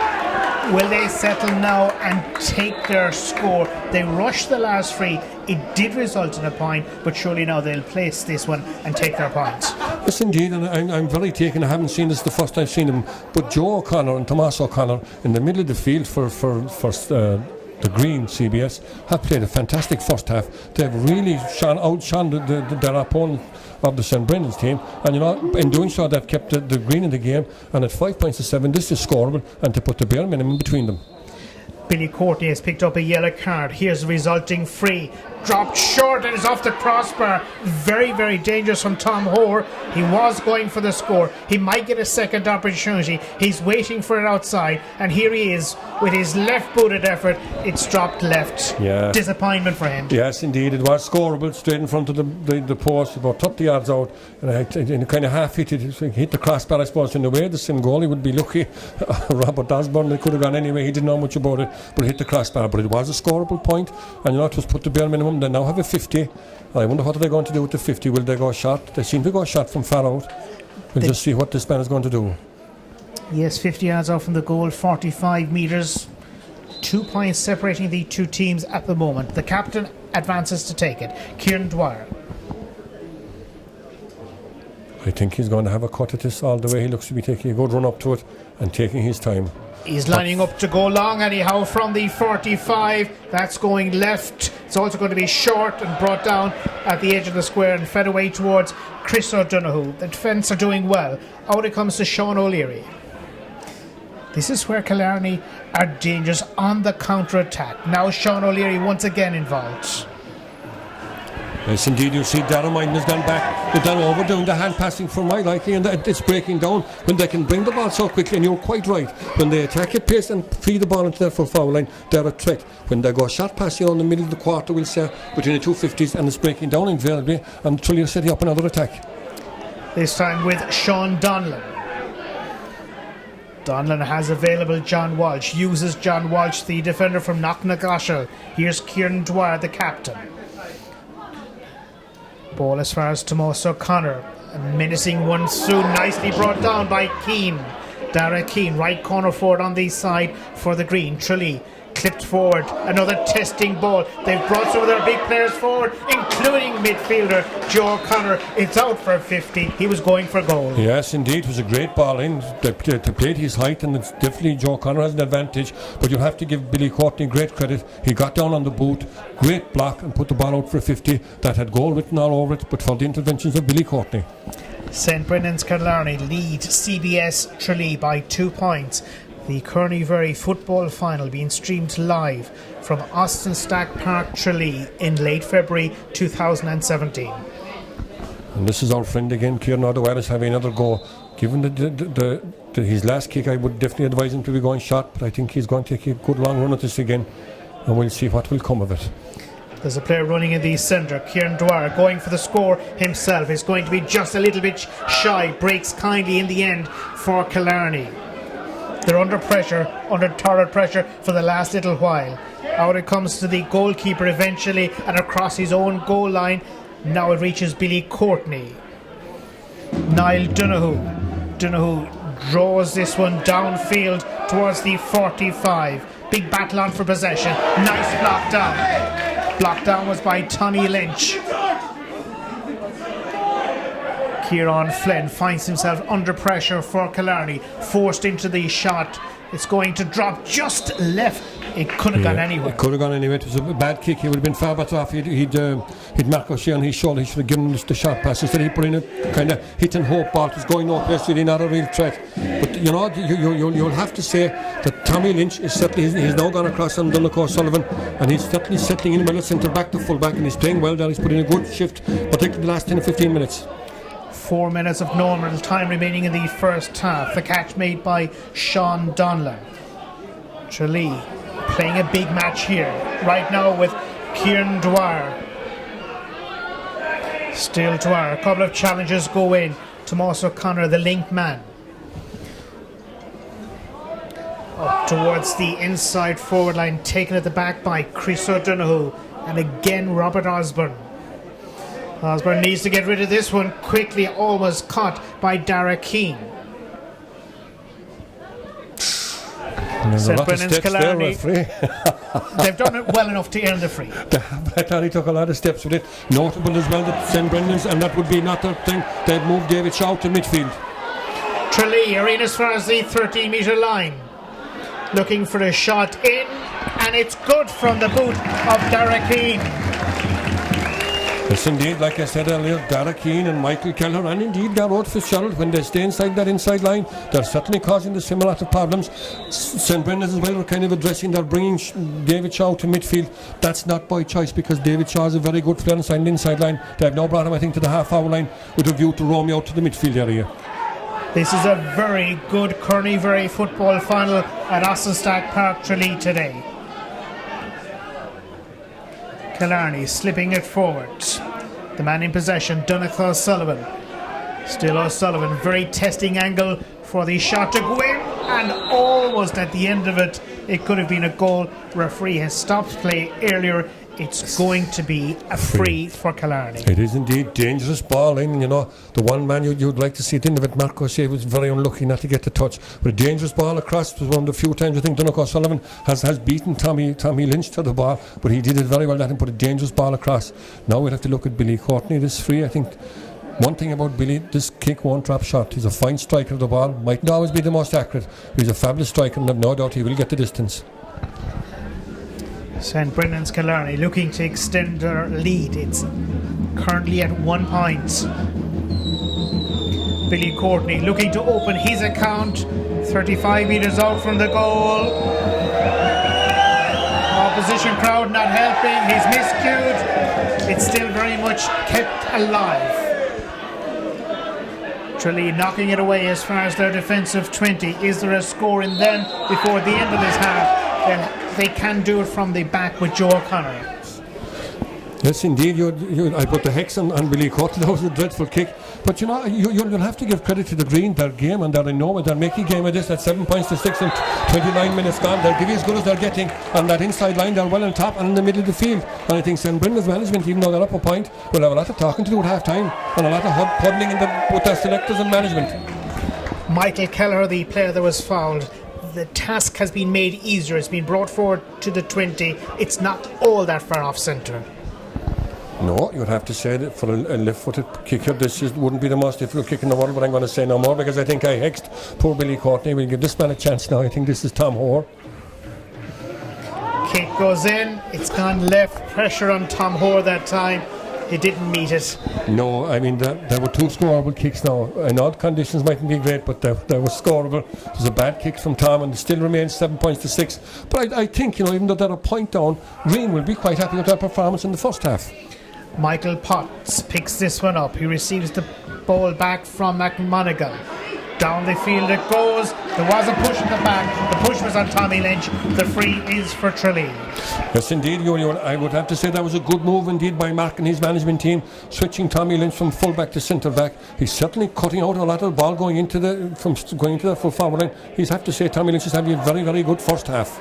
Will they settle now and take their score? They rushed the last free. It did result in a point, but surely now they'll place this one and take their point. Yes, indeed, and I'm very taken. I haven't seen this the first I've seen them, but Joe O'Connor and Tomas O'Connor in the middle of the field for the Green CBS have played a fantastic first half. They've really outshone their opponent of the St Brendan's team, and in doing so they've kept the Green in the game, and at 5 points to 7 this is scoreable, and to put the bare minimum between them. Billy Courtney has picked up a yellow card. Here's the resulting free. Dropped short and is off the crossbar. Very, very dangerous from Tom Hoare. He was going for the score. He might get a second opportunity. He's waiting for it outside, and here he is with his left-booted effort. It's dropped left. Yeah. Disappointment for him. Yes, indeed. It was scoreable straight in front of the post, about 30 yards out, and it kind of half hit the crossbar, I suppose. In the way the Sim goalie would be lucky. Robert Osborne, it could have gone anyway. He didn't know much about it, but it hit the crossbar. But it was a scoreable point, and it was put the bare minimum. They now have a 50. I wonder what are they going to do with the 50. Will they go shot? They seem to go shot from far out. We'll just see what this man is going to do. Yes, 50 yards out from the goal, 45 metres. 2 points separating the two teams at the moment. The captain advances to take it. Kieran Dwyer. I think he's going to have a cut at this all the way. He looks to be taking a good run up to it and taking his time. He's lining up to go long anyhow from the 45. That's going left. It's also going to be short and brought down at the edge of the square and fed away towards Chris O'Donoghue. The defence are doing well. Out it comes to Sean O'Leary. This is where Killarney are dangerous on the counter-attack. Now Sean O'Leary once again involved. Yes, indeed. You see Darren Moynihan has gone back. They've done over doing the hand passing for my liking, and it's breaking down when they can bring the ball so quickly. And you're quite right. When they attack at pace and feed the ball into their full foul line, they're a threat. When they go short passing in the middle of the quarter, we'll say between the 250s, and it's breaking down invariably, and Tralee are setting up another attack. This time with Sean Donlan. Donlan has available John Walsh. Uses John Walsh, the defender from Knocknagoshel. Here's Kieran Dwyer, the captain. Ball as far as Tomás O'Connor. A menacing one through, nicely brought down by Keane. Dara Keane, right corner forward on the side for the Green. Tralee clipped forward, another testing ball. They've brought some of their big players forward, including midfielder Joe O'Connor. It's out for 50. He was going for goal. Yes, indeed. It was a great ball in. They played his height, and it's definitely Joe O'Connor has an advantage. But you'll have to give Billy Courtney great credit. He got down on the boot, great block, and put the ball out for 50. That had goal written all over it, but for the interventions of Billy Courtney. St Brendan's Killarney lead CBS Tralee by 2 points. The Kearney football final being streamed live from Austin Stack Park, Tralee in late February 2017. And this is our friend again, Kieran O'Dwyer is having another go. Given his last kick, I would definitely advise him to be going short, but I think he's going to take a good long run at this again, and we'll see what will come of it. There's a player running in the centre. Kieran Dwyer going for the score himself. Is going to be just a little bit shy. Breaks kindly in the end for Killarney. They're under pressure, under torrid pressure for the last little while. Out it comes to the goalkeeper eventually, and across his own goal line. Now it reaches Billy Courtney. Niall Donoghue draws this one downfield towards the 45. Big battle on for possession. Nice block down. Block down was by Tony Lynch. Kieran Flynn finds himself under pressure for Killarney, forced into the shot. It's going to drop just left. It could have gone anywhere. It could have gone anywhere. It was a bad kick. He would have been far better off. He'd Mark O'Shea on his shoulder. He should have given him the shot pass. Instead he put in a kind of hit and hope ball. It was going no place, really not a real threat. But you know, you'll have to say that Tommy Lynch is certainly, he's now gone across on Donegal Sullivan, and he's certainly settling in well at centre back to full back, and he's playing well there. He's put in a good shift, particularly the last 10 or 15 minutes. 4 minutes of normal time remaining in the first half. The catch made by Sean Donlan. Tralee playing a big match here right now with Kieran Dwyer. Still Dwyer. A couple of challenges go in. Tomás O'Connor, the link man. Up towards the inside forward line, taken at the back by Chris O'Donoghue. And again Robert Osborne. Osborne needs to get rid of this one quickly, almost caught by Dara Keane. St Brendan's Killarney. They've done it well enough to earn the free. I thought he took a lot of steps with it. Notable as well that St Brendan's, and that would be not their thing, they've moved David Shaw to midfield. Tralee are in as far as the 13-metre line. Looking for a shot in, and it's good from the boot of Dara Keane. Yes, indeed, like I said earlier, Dara Keane and Michael Kelleher, and indeed Garrod Fitzgerald, when they stay inside that inside line, they're certainly causing the similar lot of problems. St Brendan's as well were kind of addressing, they're bringing David Shaw to midfield. That's not by choice, because David Shaw is a very good player inside the inside line. They have now brought him, I think, to the half-hour line with a view to roam out to the midfield area. This is a very good Kearney football final at Austin Stack Park, Tralee today. Killarney slipping it forward. The man in possession, Donegal Sullivan. Still O'Sullivan, very testing angle for the shot to go in, and almost at the end of it, it could have been a goal. Referee has stopped play earlier. It's going to be a free for Killarney. It is indeed dangerous ball in, you know. The one man you'd like to see at the end of it, Mark O'Shea, was very unlucky not to get the touch. But a dangerous ball across was one of the few times I think Donegal Sullivan has beaten Tommy Lynch to the ball, but he did it very well, let him put a dangerous ball across. Now we'll have to look at Billy Courtney, this free. I think one thing about Billy, this kick won't drop shot. He's a fine striker of the ball, might not always be the most accurate, but he's a fabulous striker, and I've no doubt he will get the distance. St Brendan's Killarney looking to extend their lead. It's currently at 1 point. Billy Courtney looking to open his account. 35 metres out from the goal. Opposition crowd not helping. He's miscued. it's still very much kept alive. Tralee knocking it away as far as their defensive 20. Is there a score in them before the end of this half? Then they can do it from the back with Joe O'Connor. Yes, indeed. I put the hex on Billy Courtney. That was a dreadful kick. But you'll have to give credit to the Green, their game, and they're in Norway. They're making game of this at 7 points to 6 and 29 minutes gone. They're giving as good as they're getting. On that inside line, they're well on top and in the middle of the field. And I think St. Brendan's management, even though they're up a point, will have a lot of talking to do at half time and a lot of huddling with their selectors and management. Michael Kelleher, the player that was fouled. The task has been made easier. It's been brought forward to the 20. It's not all that far off centre. No, you would have to say that for a left-footed kicker, this wouldn't be the most difficult kick in the world, but I'm going to say no more because I think I hexed poor Billy Courtney. We'll give this man a chance now. I think this is Tom Hoare. Kick goes in. It's gone left. Pressure on Tom Hoare that time. He didn't meet it. No, I mean, there were two scoreable kicks now. In odd conditions mightn't be great, but they were scoreable. It was a bad kick from Tom, and it still remains 7 points to 6. But I think, even though they're a point down, Green will be quite happy with their performance in the first half. Michael Potts picks this one up. He receives the ball back from McMonigal. Down the field it goes. There was a push in the back. The push was on Tommy Lynch. The free is for Tralee. Yes, indeed, Julio. I would have to say that was a good move indeed by Mark and his management team, switching Tommy Lynch from full back to centre back. He's certainly cutting out a lot of the ball going into the full forward line. He's have to say Tommy Lynch is having a very, very good first half.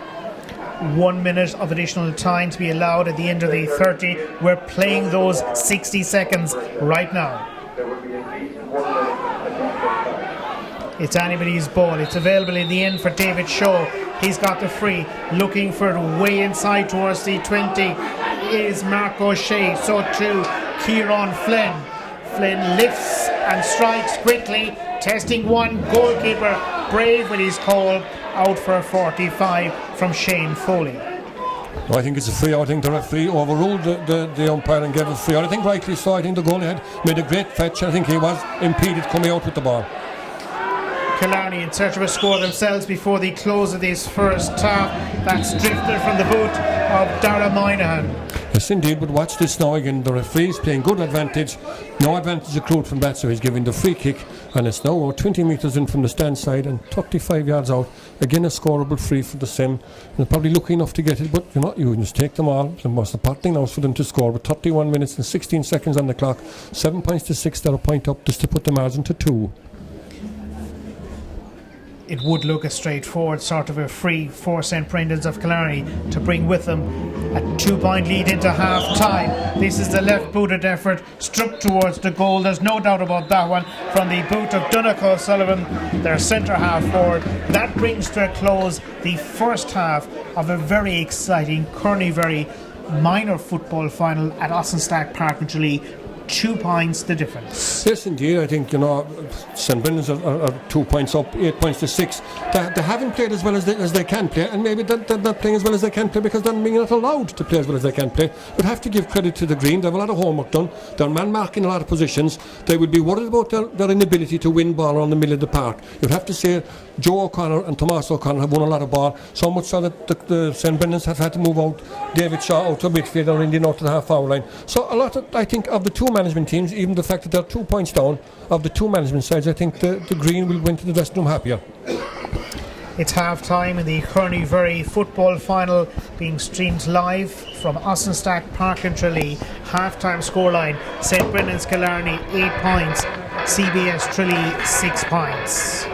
1 minute of additional time to be allowed at the end of the 30. We're playing those 60 seconds right now. It's anybody's ball. It's available in the end for David Shaw. He's got the free, looking for it way inside towards the 20 is Mark O'Shea. So too Kieran Flynn. Flynn lifts and strikes quickly, testing one. Goalkeeper brave with his call, out for a 45 from Shane Foley. I think it's a free out. I think the referee overruled the umpire and gave it free out. I think rightly so. I think the goalie had made a great fetch. I think he was impeded coming out with the ball. Killarney in search of a score themselves before the close of this first half. That's drifted from the boot of Dara Moynihan. Yes, indeed, but watch this now again. The referee's playing good advantage. No advantage accrued from that, so he's giving the free kick. And it's now 20 metres in from the stand side and 35 yards out. Again, a scoreable free for the Sim. They're probably lucky enough to get it, but you just take them all. The most important thing now is for them to score. With 31 minutes and 16 seconds on the clock, 7 points to 6, they're a point up just to put the margin to 2. It would look a straightforward sort of a free for St. Brendan's of Killarney to bring with them a 2-point lead into half time. This is the left booted effort struck towards the goal. There's no doubt about that one from the boot of Donegal Sullivan, their centre half forward. That brings to a close the first half of a very exciting Kearney very minor football final at Ossenstack Park in Tralee. 2 points the difference. Yes, indeed. I think St. Brendan's are 2 points up, 8 points to 6. They haven't played as well as they can play, and maybe they're not playing as well as they can play because they're not allowed to play as well as they can play. But have to give credit to the Green. They have a lot of homework done. They're man marking a lot of positions. They would be worried about their inability to win ball around the middle of the park. You'd have to say Joe O'Connor and Tomas O'Connor have won a lot of ball, so much so that the St. Brendan's have had to move out David Shaw out to midfield or Indian out to the half-hour line. So a lot I think of the two management teams, even the fact that they're 2 points down of the two management sides, I think the Green will win to the dressing room happier. It's half time in the Kearney Very football final being streamed live from Ossenstack Park in Tralee. Half time scoreline: St. Brendan's Killarney 8 points, CBS Tralee 6 points.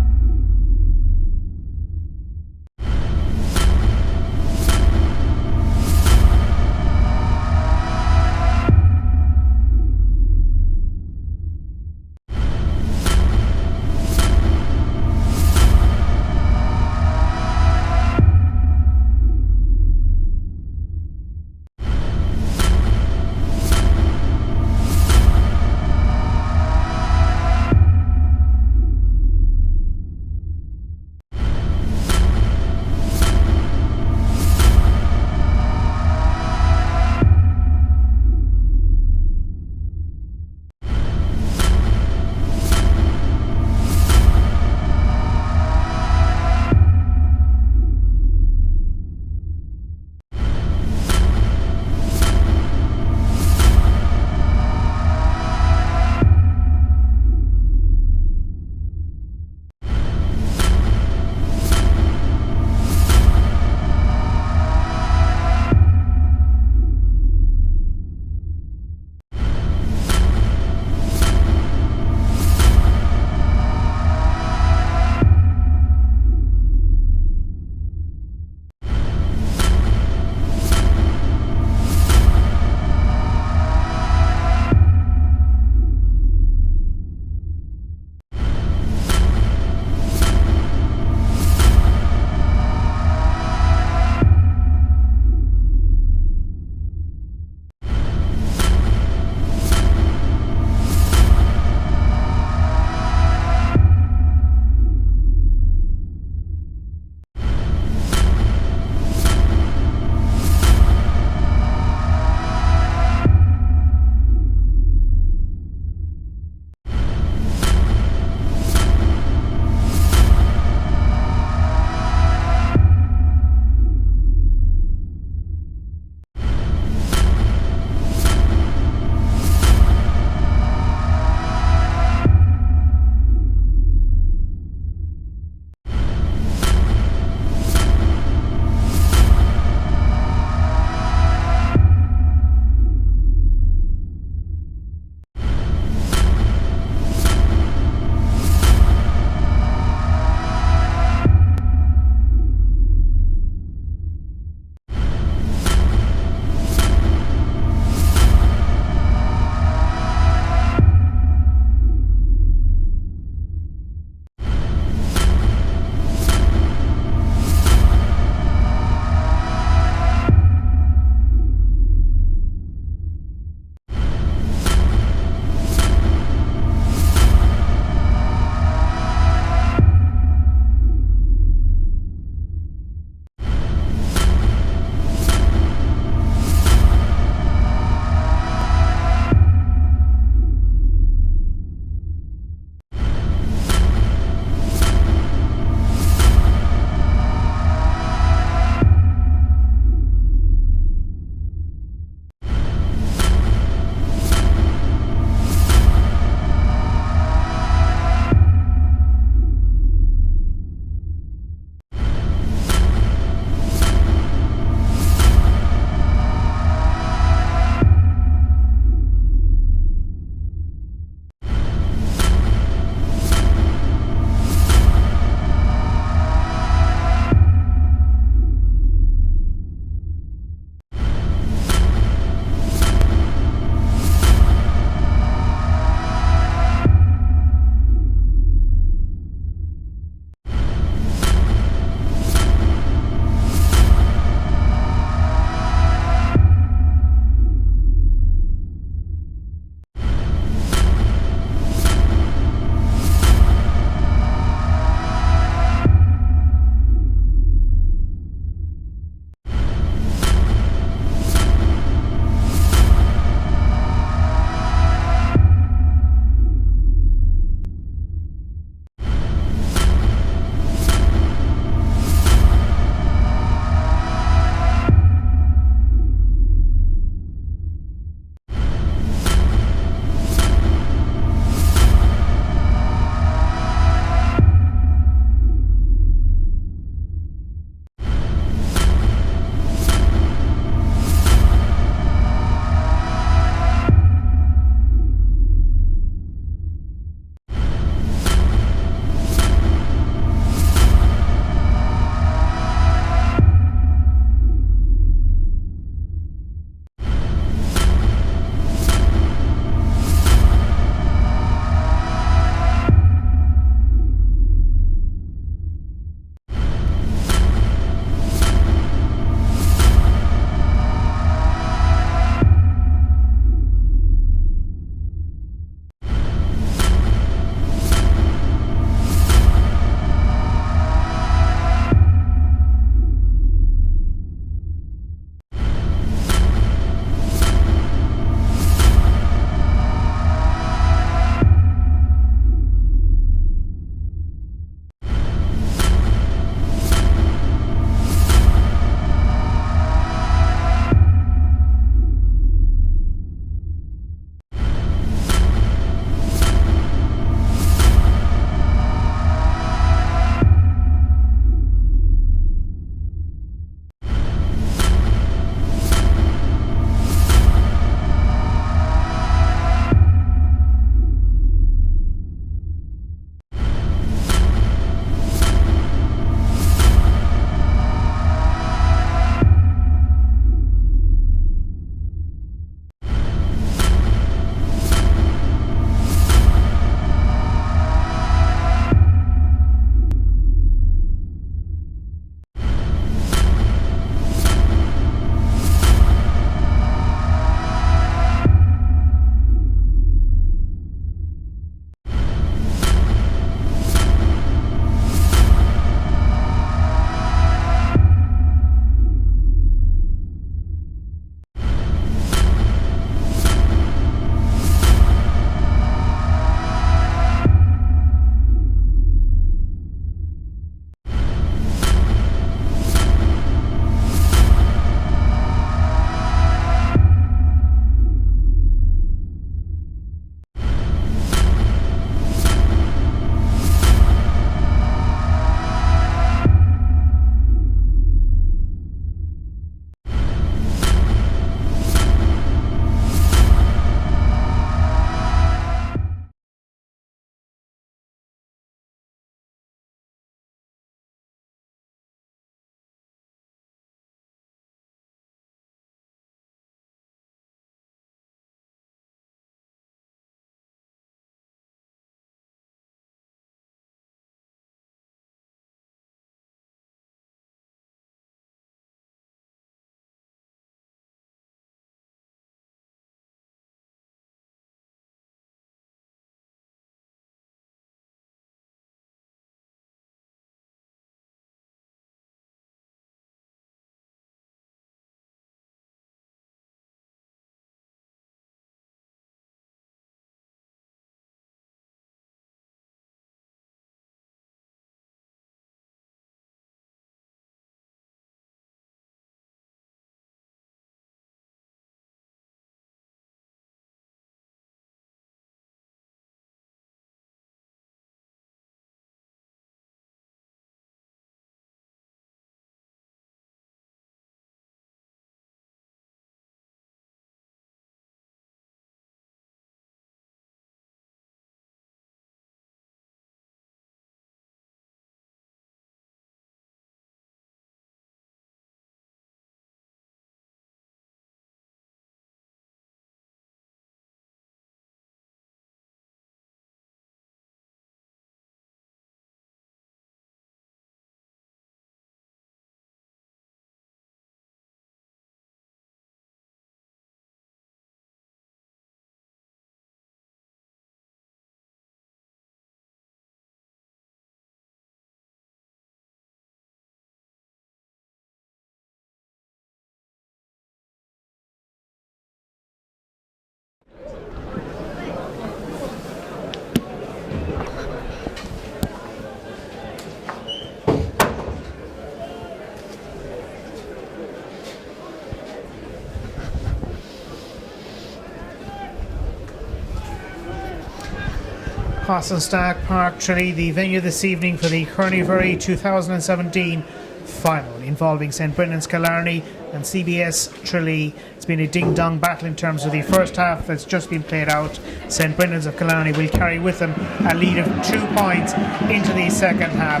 Stack Park, Tralee, the venue this evening for the Mhuirí 2017 final involving St Brendan's Killarney and CBS Tralee. It's been a ding-dong battle in terms of the first half that's just been played out. St Brendan's of Killarney will carry with them a lead of 2 points into the second half.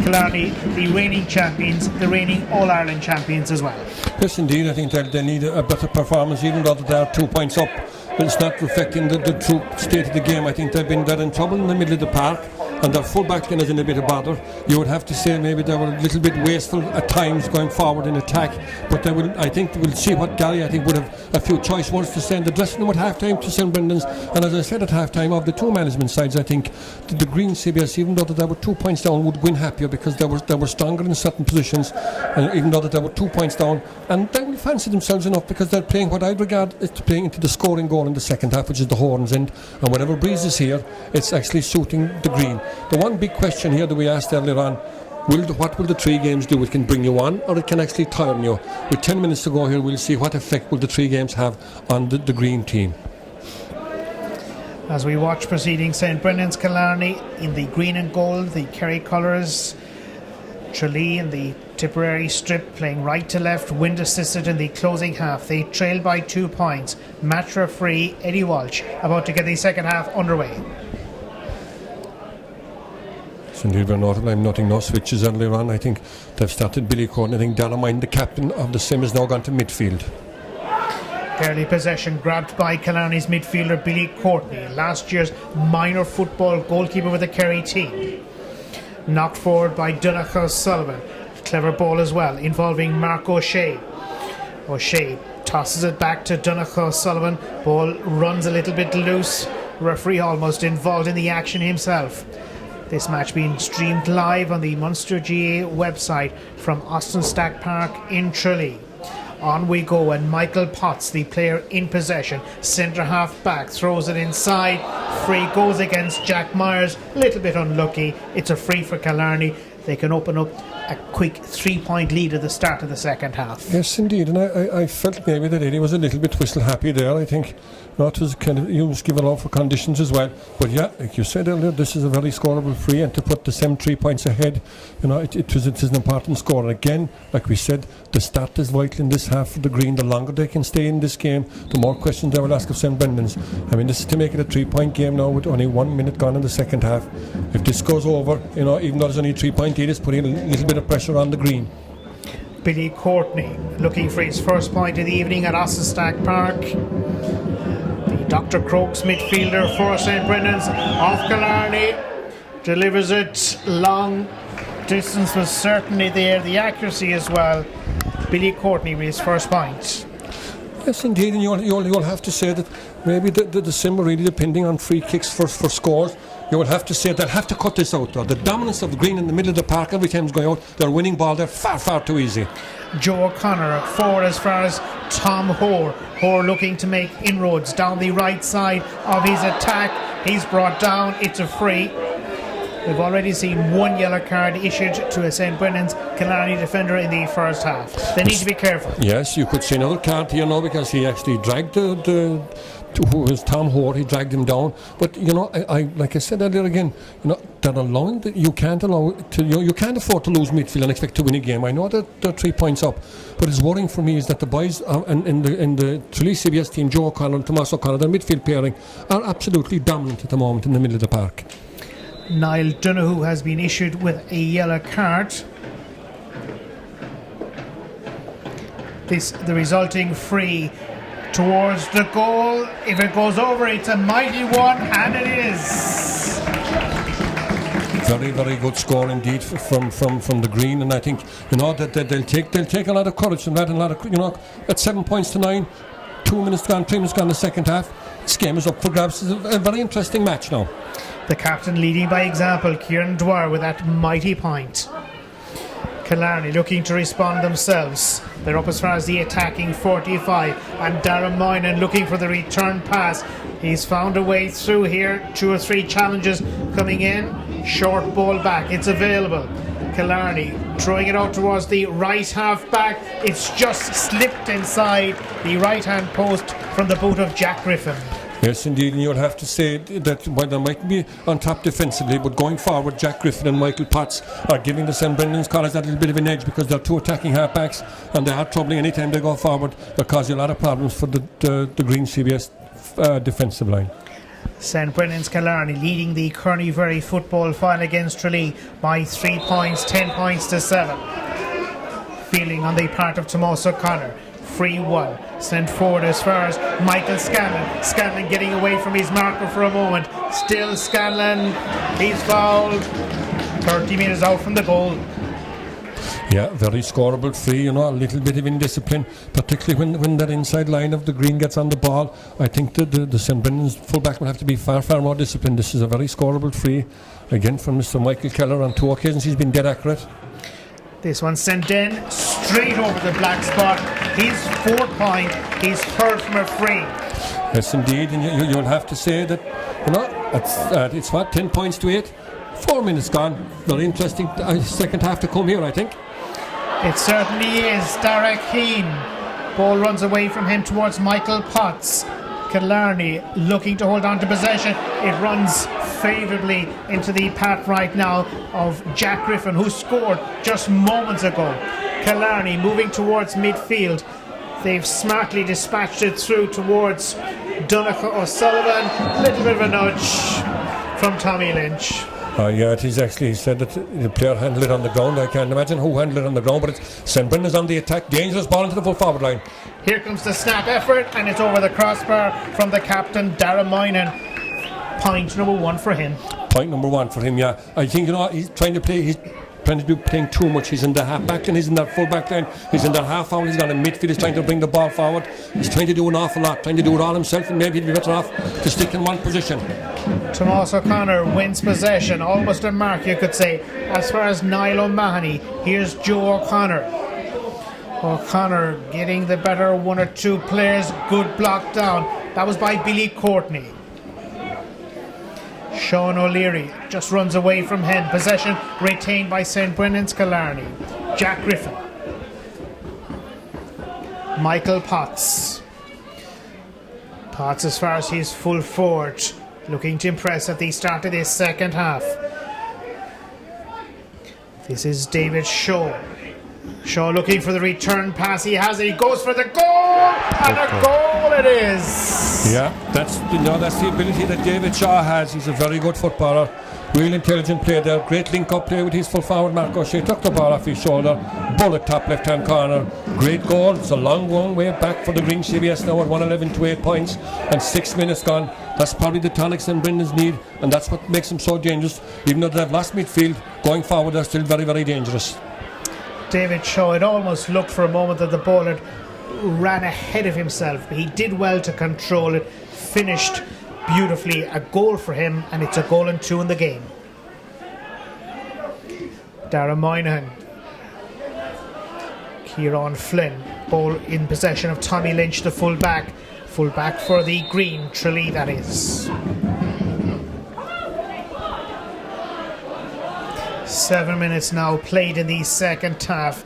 Killarney, the reigning champions, the reigning All-Ireland champions as well. Yes, indeed. I think they need a better performance, even though they are 2 points up. But it's not reflecting the true state of the game. I think they're in trouble in the middle of the park, and their full back line is in a bit of bother. You would have to say maybe they were a little bit wasteful at times going forward in attack, but I think we'll see what Gary would have a few choice words to say in the dressing room at half time to St Brendan's. And as I said at half time, of the two management sides, I think the Green CBS, even though they were 2 points down, would win happier because they were stronger in certain positions, and even though they were 2 points down, and they will fancy themselves enough because they're playing what I'd regard as playing into the scoring goal in the second half, which is the horns end, and whatever breeze is here, it's actually suiting the Green. The one big question here that we asked earlier on, what will the 3 games do? It can bring you on, or it can actually tire you. With 10 minutes to go here, we'll see what effect will the 3 games have on the Green team. As we watch proceeding, St Brendan's Killarney in the green and gold, the Kerry colours. Tralee in the Tipperary strip, playing right to left, wind assisted in the closing half. They trail by 2 points. Match referee Eddie Walsh about to get the second half underway. Indeed, we're noting no switches earlier on. I think they've started Billy Courtney. I think Darragh, the captain of the Sim, has now gone to midfield. Early possession grabbed by Killarney's midfielder Billy Courtney, last year's minor football goalkeeper with the Kerry team. Knocked forward by Donagh O'Sullivan. Clever ball as well, involving Mark O'Shea. O'Shea tosses it back to Donagh O'Sullivan. Ball runs a little bit loose. Referee almost involved in the action himself. This match being streamed live on the Munster GA website from Stack Park in Tralee. On we go, and Michael Potts, the player in possession, centre half back, throws it inside. Free goes against Jack Myers, little bit unlucky. It's a free for Killarney. They can open up a quick 3-point lead at the start of the second half. Yes, indeed, and I felt maybe that Eddie was a little bit whistle happy there. I think it was kind of, you must give it all for conditions as well. But yeah, like you said earlier, this is a very scoreable free, and to put the same 3 points ahead, it is an important score. And again, like we said, the start is vital in this half for the Green. The longer they can stay in this game, the more questions they will ask of St Brendan's. I mean, this is to make it a 3-point game now with only 1 minute gone in the second half. If this goes over, even though there's only a 3-point lead, it's putting a little bit of pressure on the Green. Billy Courtney looking for his first point of the evening at Stack Park. The Dr. Crokes midfielder for St Brendan's of Killarney delivers it long. Distance was certainly there, the accuracy as well. Billy Courtney with his first point. Yes, indeed, and you'll have to say that maybe the Sim, really depending on free kicks for scores. You will have to say they'll have to cut this out, though. The dominance of the Green in the middle of the park every time it's going out, they're winning ball, they're far too easy. Joe O'Connor forward as far as Tom Hoare. Hoare looking to make inroads down the right side of his attack. He's brought down, it's a free. We've already seen 1 yellow card issued to a St Brendan's Killarney defender in the first half. They need to be careful. Yes, you could see another card here now because he actually dragged who was Tom Hoare, he dragged him down. But I like I said earlier again, they're allowing that you can't afford to lose midfield and expect to win a game. I know that they're 3 points up, but it's worrying for me is that the boys in the Tralee CBS team, Joe O'Connor and Tomas O'Connor, their midfield pairing, are absolutely dominant at the moment in the middle of the park. Niall Donoghue has been issued with a yellow card. The resulting free towards the goal. If it goes over, it's a mighty one, and it is. Very good score indeed from the Green, and I think that they'll take a lot of courage from that, and a lot of at 7 points to 9, 2 minutes gone, 3 minutes gone in the second half. This game is up for grabs. It's a very interesting match now. The captain leading by example, Kieran Dwyer, with that mighty point. Killarney looking to respond themselves. They're up as far as the attacking 45, and Darren Moynihan looking for the return pass. He's found a way through here. 2 or 3 challenges coming in. Short ball back, it's available. Killarney throwing it out towards the right half back. It's just slipped inside the right hand post from the boot of Jack Griffin. Yes, indeed, and you'll have to say that while they might be on top defensively, but going forward, Jack Griffin and Michael Potts are giving the St Brendan's College that little bit of an edge because they're two attacking halfbacks and they are troubling any time they go forward. They're causing a lot of problems for the Green CBS defensive line. St Brendan's Killarney leading the Kearney Very football final against Tralee by 3 points, 10 points to 7. Fielding on the part of Tomás O'Connor. Free one, sent forward as far as Michael Scanlon. Scanlon getting away from his marker for a moment. Still Scanlon, he's fouled. 30 metres out from the goal. Yeah, very scoreable free, a little bit of indiscipline, particularly when that inside line of the Green gets on the ball. I think the St Brendan's fullback will have to be far, far more disciplined. This is a very scoreable free. Again from Mr. Michael Keller. On 2 occasions he's been dead accurate. This one sent in straight over the black spot. His 4th point, he's third from a free. Yes, indeed, and you'll have to say that it's 10 points to 8. 4 minutes gone. Very interesting second half to come here, I think. It certainly is. Derek Keane. Ball runs away from him towards Michael Potts. Killarney looking to hold on to possession. It runs favourably into the path right now of Jack Griffin, who scored just moments ago. Killarney moving towards midfield. They've smartly dispatched it through towards Donegal O'Sullivan. Little bit of a nudge from Tommy Lynch. Yeah, it is actually. He said that the player handled it on the ground. I can't imagine who handled it on the ground, but it's St Brendan's on the attack. Dangerous ball into the full forward line. Here comes the snap effort, and it's over the crossbar from the captain, Darragh Moynihan. Point number 1 for him. Point number 1 for him, yeah. I think, he's trying to play. He's trying to do playing too much. He's in the half back line, he's in that full back line, he's in that half forward, he's got a midfield, he's trying to bring the ball forward. He's trying to do an awful lot, trying to do it all himself, and maybe he'd be better off to stick in one position. Tomás O'Connor wins possession, almost a mark you could say. As far as Niall O'Mahony, here's Joe O'Connor. O'Connor getting the better 1 or 2 players, good block down. That was by Billy Courtney. Sean O'Leary just runs away from him. Possession retained by St Brendan's Killarney. Jack Griffin. Michael Potts. Potts as far as he's full forward. Looking to impress at the start of this second half. This is David Shaw. Shaw looking for the return pass. He has it. He goes for the goal. And a goal it is. Yeah, that's the ability that David Shaw has. He's a very good footballer. Real intelligent player there. Great link-up play with his full forward Mark O'Shea. Took the ball off his shoulder. Bullet top left-hand corner. Great goal. It's a long way back for the Green CBS now at 111 to 8 points. And 6 minutes gone. That's probably the tonics St Brendan's need. And that's what makes them so dangerous. Even though they've lost midfield, going forward they're still very, very dangerous. David Shaw, it almost looked for a moment that the ball had ran ahead of himself, but he did well to control it, finished beautifully. A goal for him, and it's a goal and 2 in the game. Darragh Moynihan. Kieran Flynn, ball in possession of Tommy Lynch, the full-back. Full-back for the Green, Tralee that is. 7 minutes now played in the second half.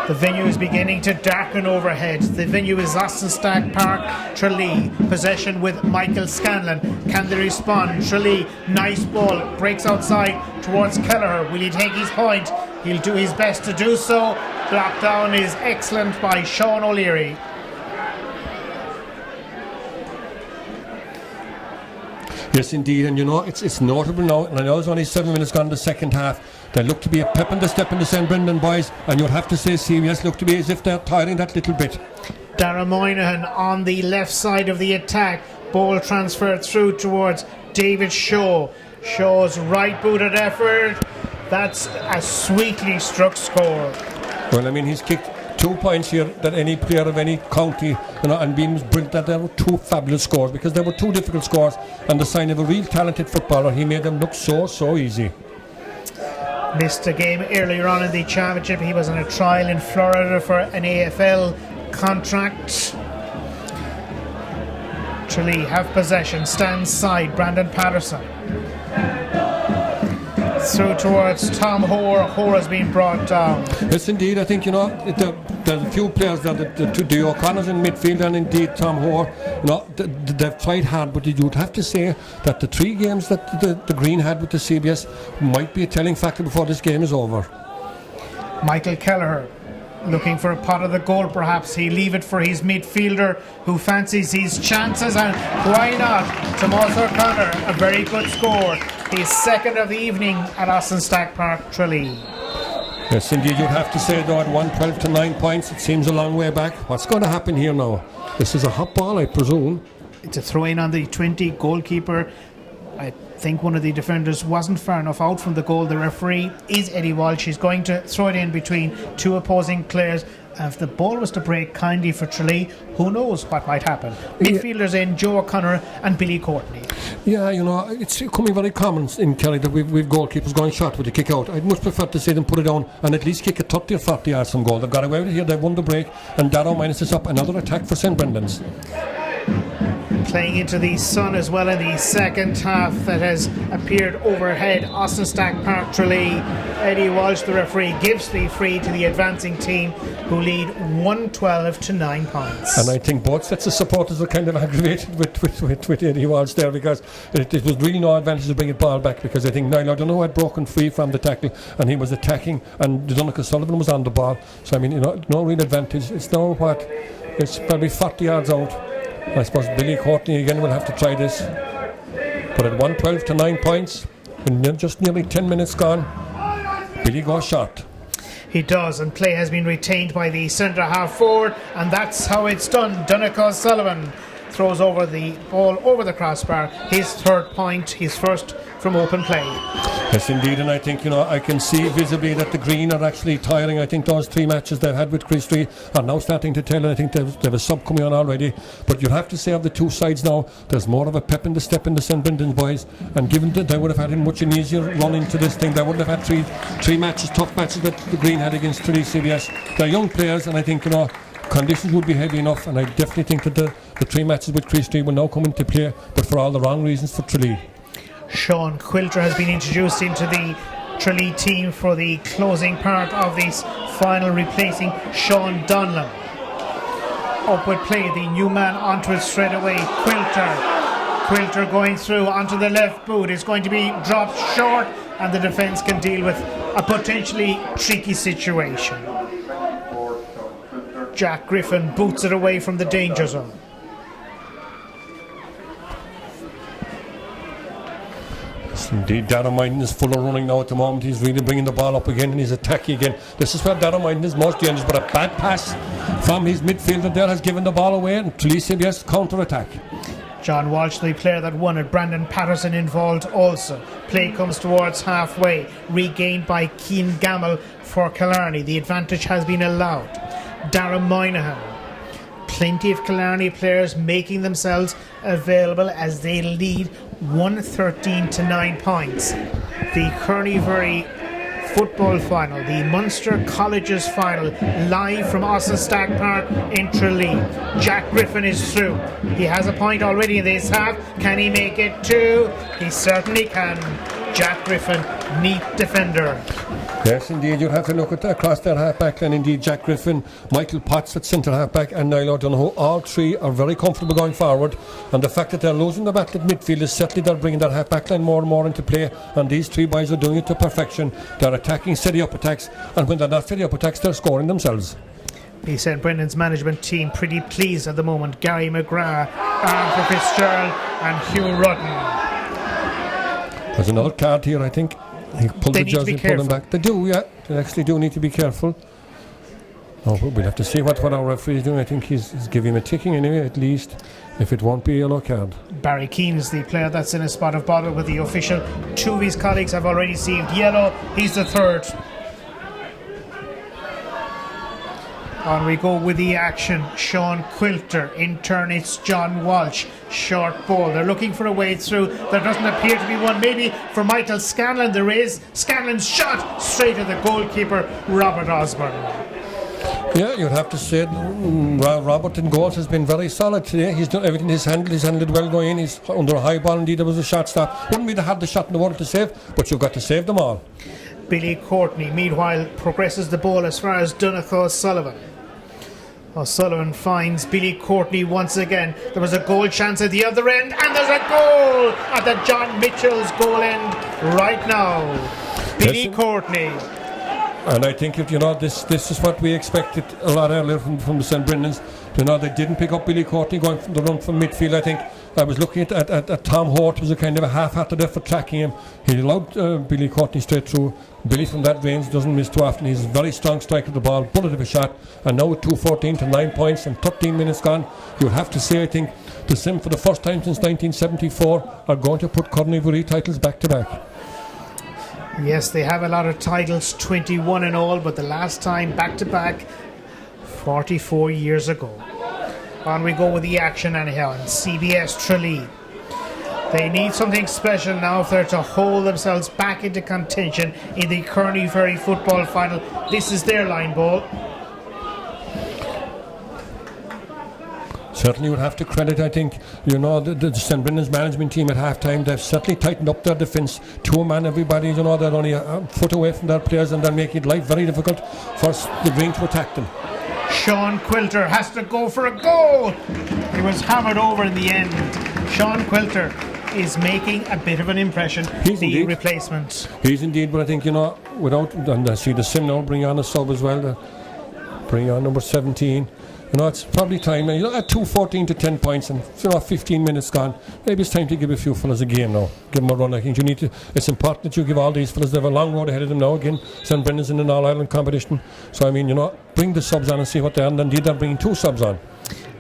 The venue is beginning to darken overhead. The venue is Austinstag Park, Tralee. Possession with Michael Scanlon. Can they respond? Tralee, nice ball, breaks outside towards Kelleher. Will he take his point? He'll do his best to do so. Blocked down is excellent by Sean O'Leary. Yes, indeed, and it's notable now, and I know there's only 7 minutes gone in the second half. There look to be a pep in the step in the St Brendan boys, and you'll have to say CBS look to be as if they're tiring that little bit. Darragh Moynihan on the left side of the attack. Ball transferred through towards David Shaw. Shaw's right-booted effort. That's a sweetly struck score. Well, I mean, he's kicked 2 points here that any player of any county, and being brilliant that there were 2 fabulous scores, because there were 2 difficult scores, and the sign of a real talented footballer. He made them look so easy. Missed a game earlier on in the championship. He was on a trial in Florida for an AFL contract. Tralee have possession, stands side, Brandon Patterson. through towards Tom Hoare. Hoare has been brought down. Yes, indeed. I think, there's a few players there, the O'Connors in midfield and indeed Tom Hoare. They've tried hard, but you'd have to say that the 3 games that the Green had with the CBS might be a telling factor before this game is over. Michael Kelleher looking for a pot of the goal, perhaps. He'll leave it for his midfielder who fancies his chances, and why not? Tomas O'Connor, a very good score. His second of the evening at Austin Park, Tralee. Yes, indeed, you'd have to say though at 112 to 9 points, it seems a long way back. What's going to happen here now? This is a hot ball, I presume. It's a throw in on the 20 goalkeeper. I think one of the defenders wasn't far enough out from the goal. The referee is Eddie Walsh. He's going to throw it in between 2 opposing players. If the ball was to break kindly for Tralee, who knows what might happen. Midfielders in Joe O'Connor and Billy Courtney. Yeah, it's becoming very common in Kerry that we've goalkeepers going short with a kick out. I'd much prefer to see them put it down and at least kick it 30 or 40 yards from goal. They've got away with it here, they've won the break, and Darrow minus is up. Another attack for St Brendan's. Playing into the sun as well in the second half that has appeared overhead. Austin Park, Tralee. Eddie Walsh, the referee, gives the free to the advancing team who lead 112 to 9 points. And I think both sets of supporters were kind of aggravated with Eddie Walsh there, because it was really no advantage to bring the ball back, because I think Niall O'Donoghue had broken free from the tackle and he was attacking, and Donegal Sullivan was on the ball. So I mean, no real advantage. It's now it's probably 40 yards out. I suppose Billy Courtney again will have to try this. But at 112 to 9 points, and just nearly 10 minutes gone, Billy goes short. He does, and play has been retained by the centre half forward, and that's how it's done. Donegal Sullivan throws over the ball over the crossbar. His 3rd point, his first from open play. Yes, indeed, and I think, I can see visibly that the Green are actually tiring. I think those 3 matches they've had with Chris Street are now starting to tell, and I think they've a sub coming on already. But you'd have to say of the 2 sides now, there's more of a pep in the step in the St Brendan's boys, and given that they would have had a much an easier run into this thing, they wouldn't have had three matches, tough matches that the Green had against Tralee CBS. They're young players, and I think, conditions would be heavy enough, and I definitely think that the 3 matches with Chris Street will now come into play, but for all the wrong reasons for Tralee. Sean Quilter has been introduced into the Tralee team for the closing part of this final, replacing Sean Donlan. Upward play, the new man onto it straight away. Quilter going through onto the left boot. It's going to be dropped short, and the defence can deal with a potentially tricky situation. Jack Griffin boots it away from the danger zone. Indeed, Darragh Moynihan is full of running now at the moment. He's really bringing the ball up again, and he's attacking again. This is where Darragh Moynihan is most dangerous, but a bad pass from his midfielder there has given the ball away, and Tralee CBS counter-attack. John Walsh, the player that won it. Brandon Patterson involved also. Play comes towards halfway, regained by Keane Gamble for Killarney. The advantage has been allowed. Darragh Moynihan. Plenty of Killarney players making themselves available as they lead 113 to 9 points. The Kearney football final, the Munster Colleges final, live from Austin Park in Tralee. Jack Griffin is through. He has a point already in this half. Can he make it 2? He certainly can. Jack Griffin, neat defender. Yes, indeed, you'd have to look at across that half-back line. Indeed, Jack Griffin, Michael Potts at centre half-back, and Niall O'Donoghue, all 3 are very comfortable going forward, and the fact that they're losing the battle at midfield is certainly they're bringing that half-back line more and more into play, and these 3 boys are doing it to perfection. They're attacking steady-up attacks, and when they're not steady-up attacks, they're scoring themselves. The St Brendan's management team pretty pleased at the moment. Gary McGrath, Arthur Fitzgerald and Hugh Rudden. There's another card here, I think. He pulled the jersey and pulled him back. They do, yeah. They actually do need to be careful. Oh, we'll have to see what our referee is doing. I think he's giving him a ticking anyway, at least, if it won't be a yellow card. Barry Keane is the player that's in a spot of bother with the official. 2 of his colleagues have already received yellow. He's the 3rd. On we go with the action. Sean Quilter. In turn, it's John Walsh. Short ball. They're looking for a way through. There doesn't appear to be one. Maybe for Michael Scanlon there is. Scanlon's shot straight at the goalkeeper, Robert Osborne. Yeah, you'd have to say Robert in goals has been very solid today. He's done everything. He's handled well going in. He's under a high ball. Indeed, there was a shot stop. Wouldn't be to have the shot in the world to save, but you've got to save them all. Billy Courtney, meanwhile, progresses the ball as far as Donegal O'Sullivan. O'Sullivan finds Billy Courtney once again. There was a goal chance at the other end, and there's a goal at the John Mitchell's goal end right now. Billy Courtney. And I think if this is what we expected a lot earlier from the St. Brendan's. They didn't pick up Billy Courtney going from the run from midfield. I think I was looking at Tom Hort was a kind of a half-hearted effort tracking him. He allowed Billy Courtney straight through. Billy from that range doesn't miss too often. He's a very strong striker of the ball, bullet of a shot, and now with 2:14 to 9 points and 13 minutes gone, you'll have to say I think the Sim for the first time since 1974 are going to put Mhuirí titles back to back. Yes, they have a lot of titles, 21 in all, but the last time back to back 44 years ago. On we go with the action anyhow on CBS Tralee. They need something special now if they're to hold themselves back into contention in the Kearney Ferry football final. This is their line ball. Certainly would have to credit, I think, the St. Brendan's management team at half-time. They've certainly tightened up their defence to a man. Everybody, they're only a foot away from their players, and they're making life very difficult for the Green to attack them. Sean Quilter has to go for a goal. He was hammered over in the end. Sean Quilter is making a bit of an impression. He's the indeed. Replacement. He's indeed, but I think, without, and I see the Sim now bring on a sub as well, bring on number 17. It's probably time. At 2:14 to 10 points and 15 minutes gone, maybe it's time to give a few fellas a game now. Give them a run. I think it's important that you give all these fellas, they have a long road ahead of them now. Again, St. Brendan's in an All-Ireland competition. So, bring the subs on and see what they are. And indeed, they're bringing 2 subs on.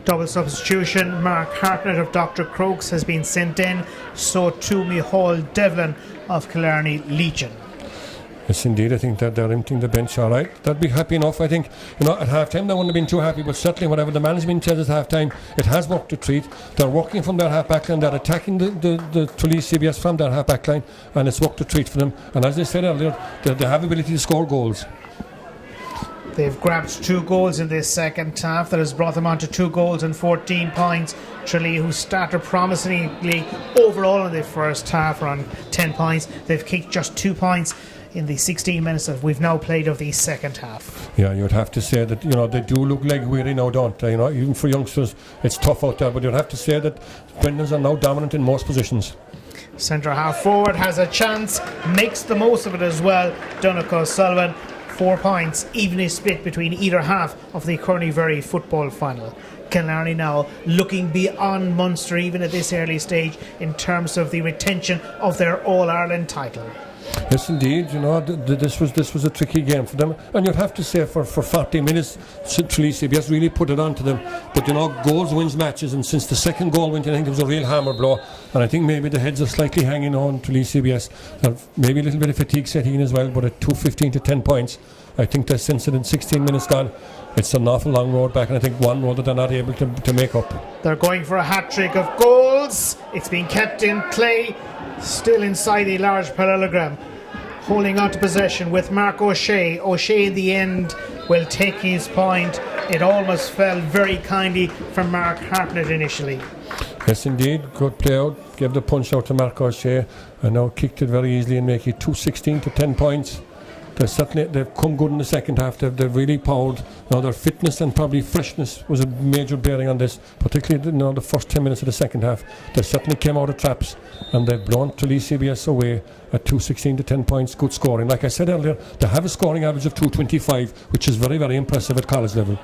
Double substitution. Mark Hartnett of Dr. Crokes has been sent in. So too Micheál Devlin of Killarney Legion. Yes, indeed. I think that they're emptying the bench all right. They'd be happy enough. I think, at half-time they wouldn't have been too happy, but certainly whatever the management says at half-time, it has worked a treat. They're working from their half-back line. They're attacking the Tralee CBS from their half-back line, and it's worked a treat for them. And as I said earlier, they have ability to score goals. They've grabbed 2 goals in this second half. That has brought them on to 2 goals and 14 points. Tralee, who started promisingly overall in the first half, around 10 points. They've kicked just 2 points in the 16 minutes that we've now played of the second half. Yeah, you'd have to say that, they do look like Mhuirí now, don't they? Even for youngsters, it's tough out there, but you'd have to say that Brendan's are now dominant in most positions. Centre half forward has a chance, makes the most of it as well. Donegal O'Sullivan, 4 points, evenly split between either half of the Kearney Ferry football final. Killarney now looking beyond Munster even at this early stage in terms of the retention of their All-Ireland title. Yes, indeed. This was a tricky game for them, and you'd have to say for 40 minutes, Tralee CBS really put it on to them. But goals wins matches, and since the second goal went in, I think it was a real hammer blow. And I think maybe the heads are slightly hanging on Tralee CBS. Maybe a little bit of fatigue setting in as well. But at 2:15 to 10 points, I think that since it in 16 minutes gone, it's an awful long road back, and I think one road that they're not able to make up. They're going for a hat-trick of goals. It's been kept in play. Still inside the large parallelogram, holding on to possession with Mark O'Shea. O'Shea in the end will take his point. It almost fell very kindly from Mark Hartnett initially. Yes, indeed. Good play out. Gave the punch out to Mark O'Shea, and now kicked it very easily and make it 2:16 to 10 points. They've come good in the second half. They've really powered. Their fitness and probably freshness was a major bearing on this, particularly the first 10 minutes of the second half. They certainly came out of traps, and they've blown Tralee CBS away at 2:16 to 10 points. Good scoring. Like I said earlier, they have a scoring average of 225, which is very, very impressive at college level.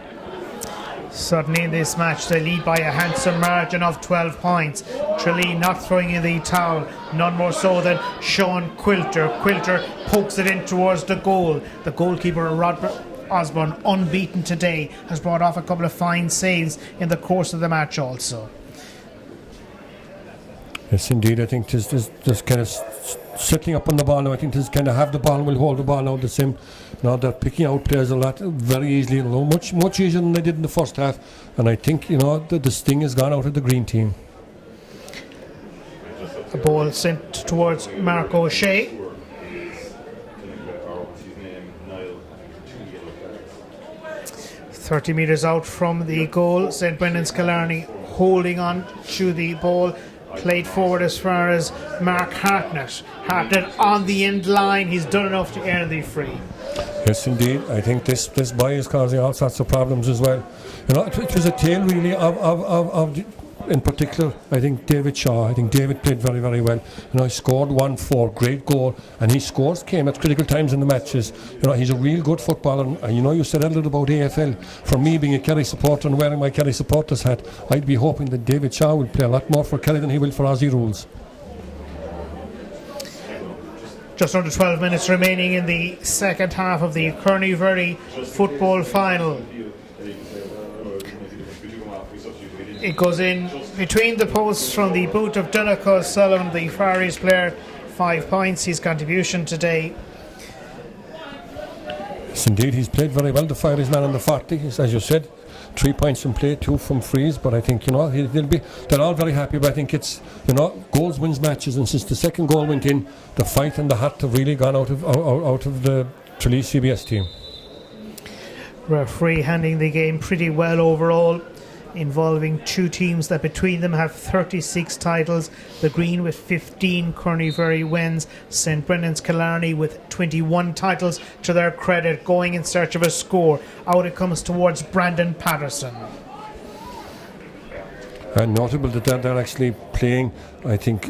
Certainly in this match they lead by a handsome margin of 12 points. Tralee not throwing in the towel, none more so than Sean Quilter. Quilter pokes it in towards the goal. The goalkeeper, Robert Osborne, unbeaten today, has brought off a couple of fine saves in the course of the match also. Yes, indeed. I think just kind of settling up on the ball now. I think just kind of have the ball and will hold the ball now the same. They're picking out players a lot very easily, much easier than they did in the first half. And I think the sting has gone out of the green team. A ball sent towards Mark O'Shea. 30 metres out from the goal, St Brendan's Killarney holding on to the ball. Played forward as far as Mark Hartnett. Hartnett on the end line. He's done enough to earn the free. Yes, indeed. I think this boy is causing all sorts of problems as well. It was a tale really of in particular, I think David Shaw. I think David played very, very well. He scored 1-4, great goal, and his scores came at critical times in the matches. He's a real good footballer. And you said a little about AFL. For me, being a Kerry supporter and wearing my Kerry supporters hat, I'd be hoping that David Shaw will play a lot more for Kerry than he will for Aussie rules. Just under 12 minutes remaining in the second half of the Kearney-Mhuirí football final. It goes in between the posts from the boot of Donncha Sullivan, the Far East player. 5 points, his contribution today. Yes, indeed, he's played very well. The Fire East man on the 40, as you said. 3 points from play, 2 from frees. But I think, they're all very happy. But I think it's, goals wins matches. And since the second goal went in, the fight and the hat have really gone out of the Tralee CBS team. Referee handling the game pretty well overall, involving two teams that between them have 36 titles. The Green with 15 Kearney-Mhuirí wins. St Brendan's Killarney with 21 titles to their credit, going in search of a score. Out it comes towards Brandon Patterson. And notable that they're actually playing, I think,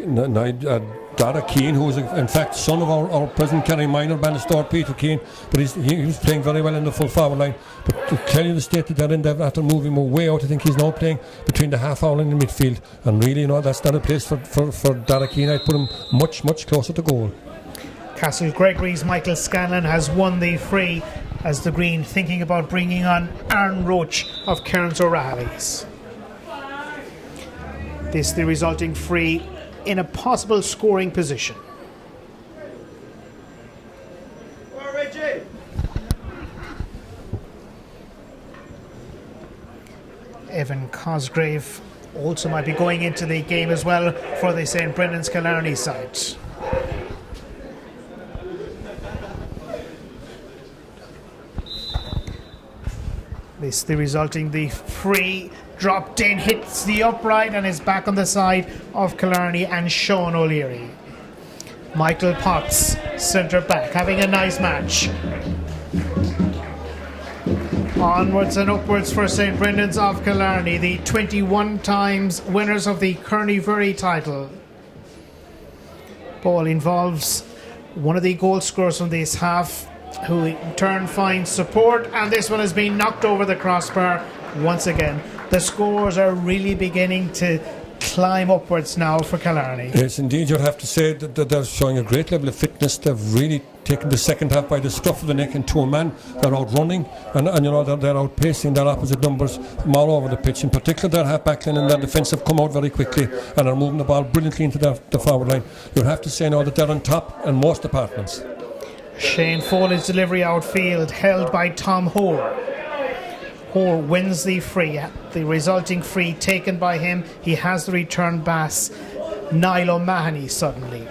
Dara Keane, who is in fact son of our present Kerry minor Bannister Peter Keane, but he was playing very well in the full forward line. But to tell you the state that they're in, after moving him way out, I think he's now playing between the half hour and the midfield, and really, that's not a place for Dara Keane. I'd put him much closer to goal. Castle Gregory's Michael Scanlon has won the free, as the Green thinking about bringing on Aaron Roach of Cairns O'Reilly's. This the resulting free in a possible scoring position. Evan Cosgrave also might be going into the game as well for the St Brendan's Killarney side. This the resulting the free dropped in, hits the upright and is back on the side of Killarney and Sean O'Leary. Michael Potts, centre back, having a nice match. Onwards and upwards for St Brendan's of Killarney, the 21 times winners of the Kearney-Mhuirí title. Ball involves one of the goal scorers from this half, who in turn finds support, and this one has been knocked over the crossbar once again. The scores are really beginning to climb upwards now for Killarney. Yes, indeed, you'd have to say that they're showing a great level of fitness. They've really taken the second half by the scruff of the neck and to a man. They're out running and they're outpacing their opposite numbers from all over the pitch. In particular, their half back line and their defence have come out very quickly and are moving the ball brilliantly into the forward line. You'd have to say now that they're on top in most departments. Shane Foley's delivery outfield, held by Tom Hoare. Hoare wins the free. The resulting free taken by him. He has the return pass. Niall O'Mahony suddenly.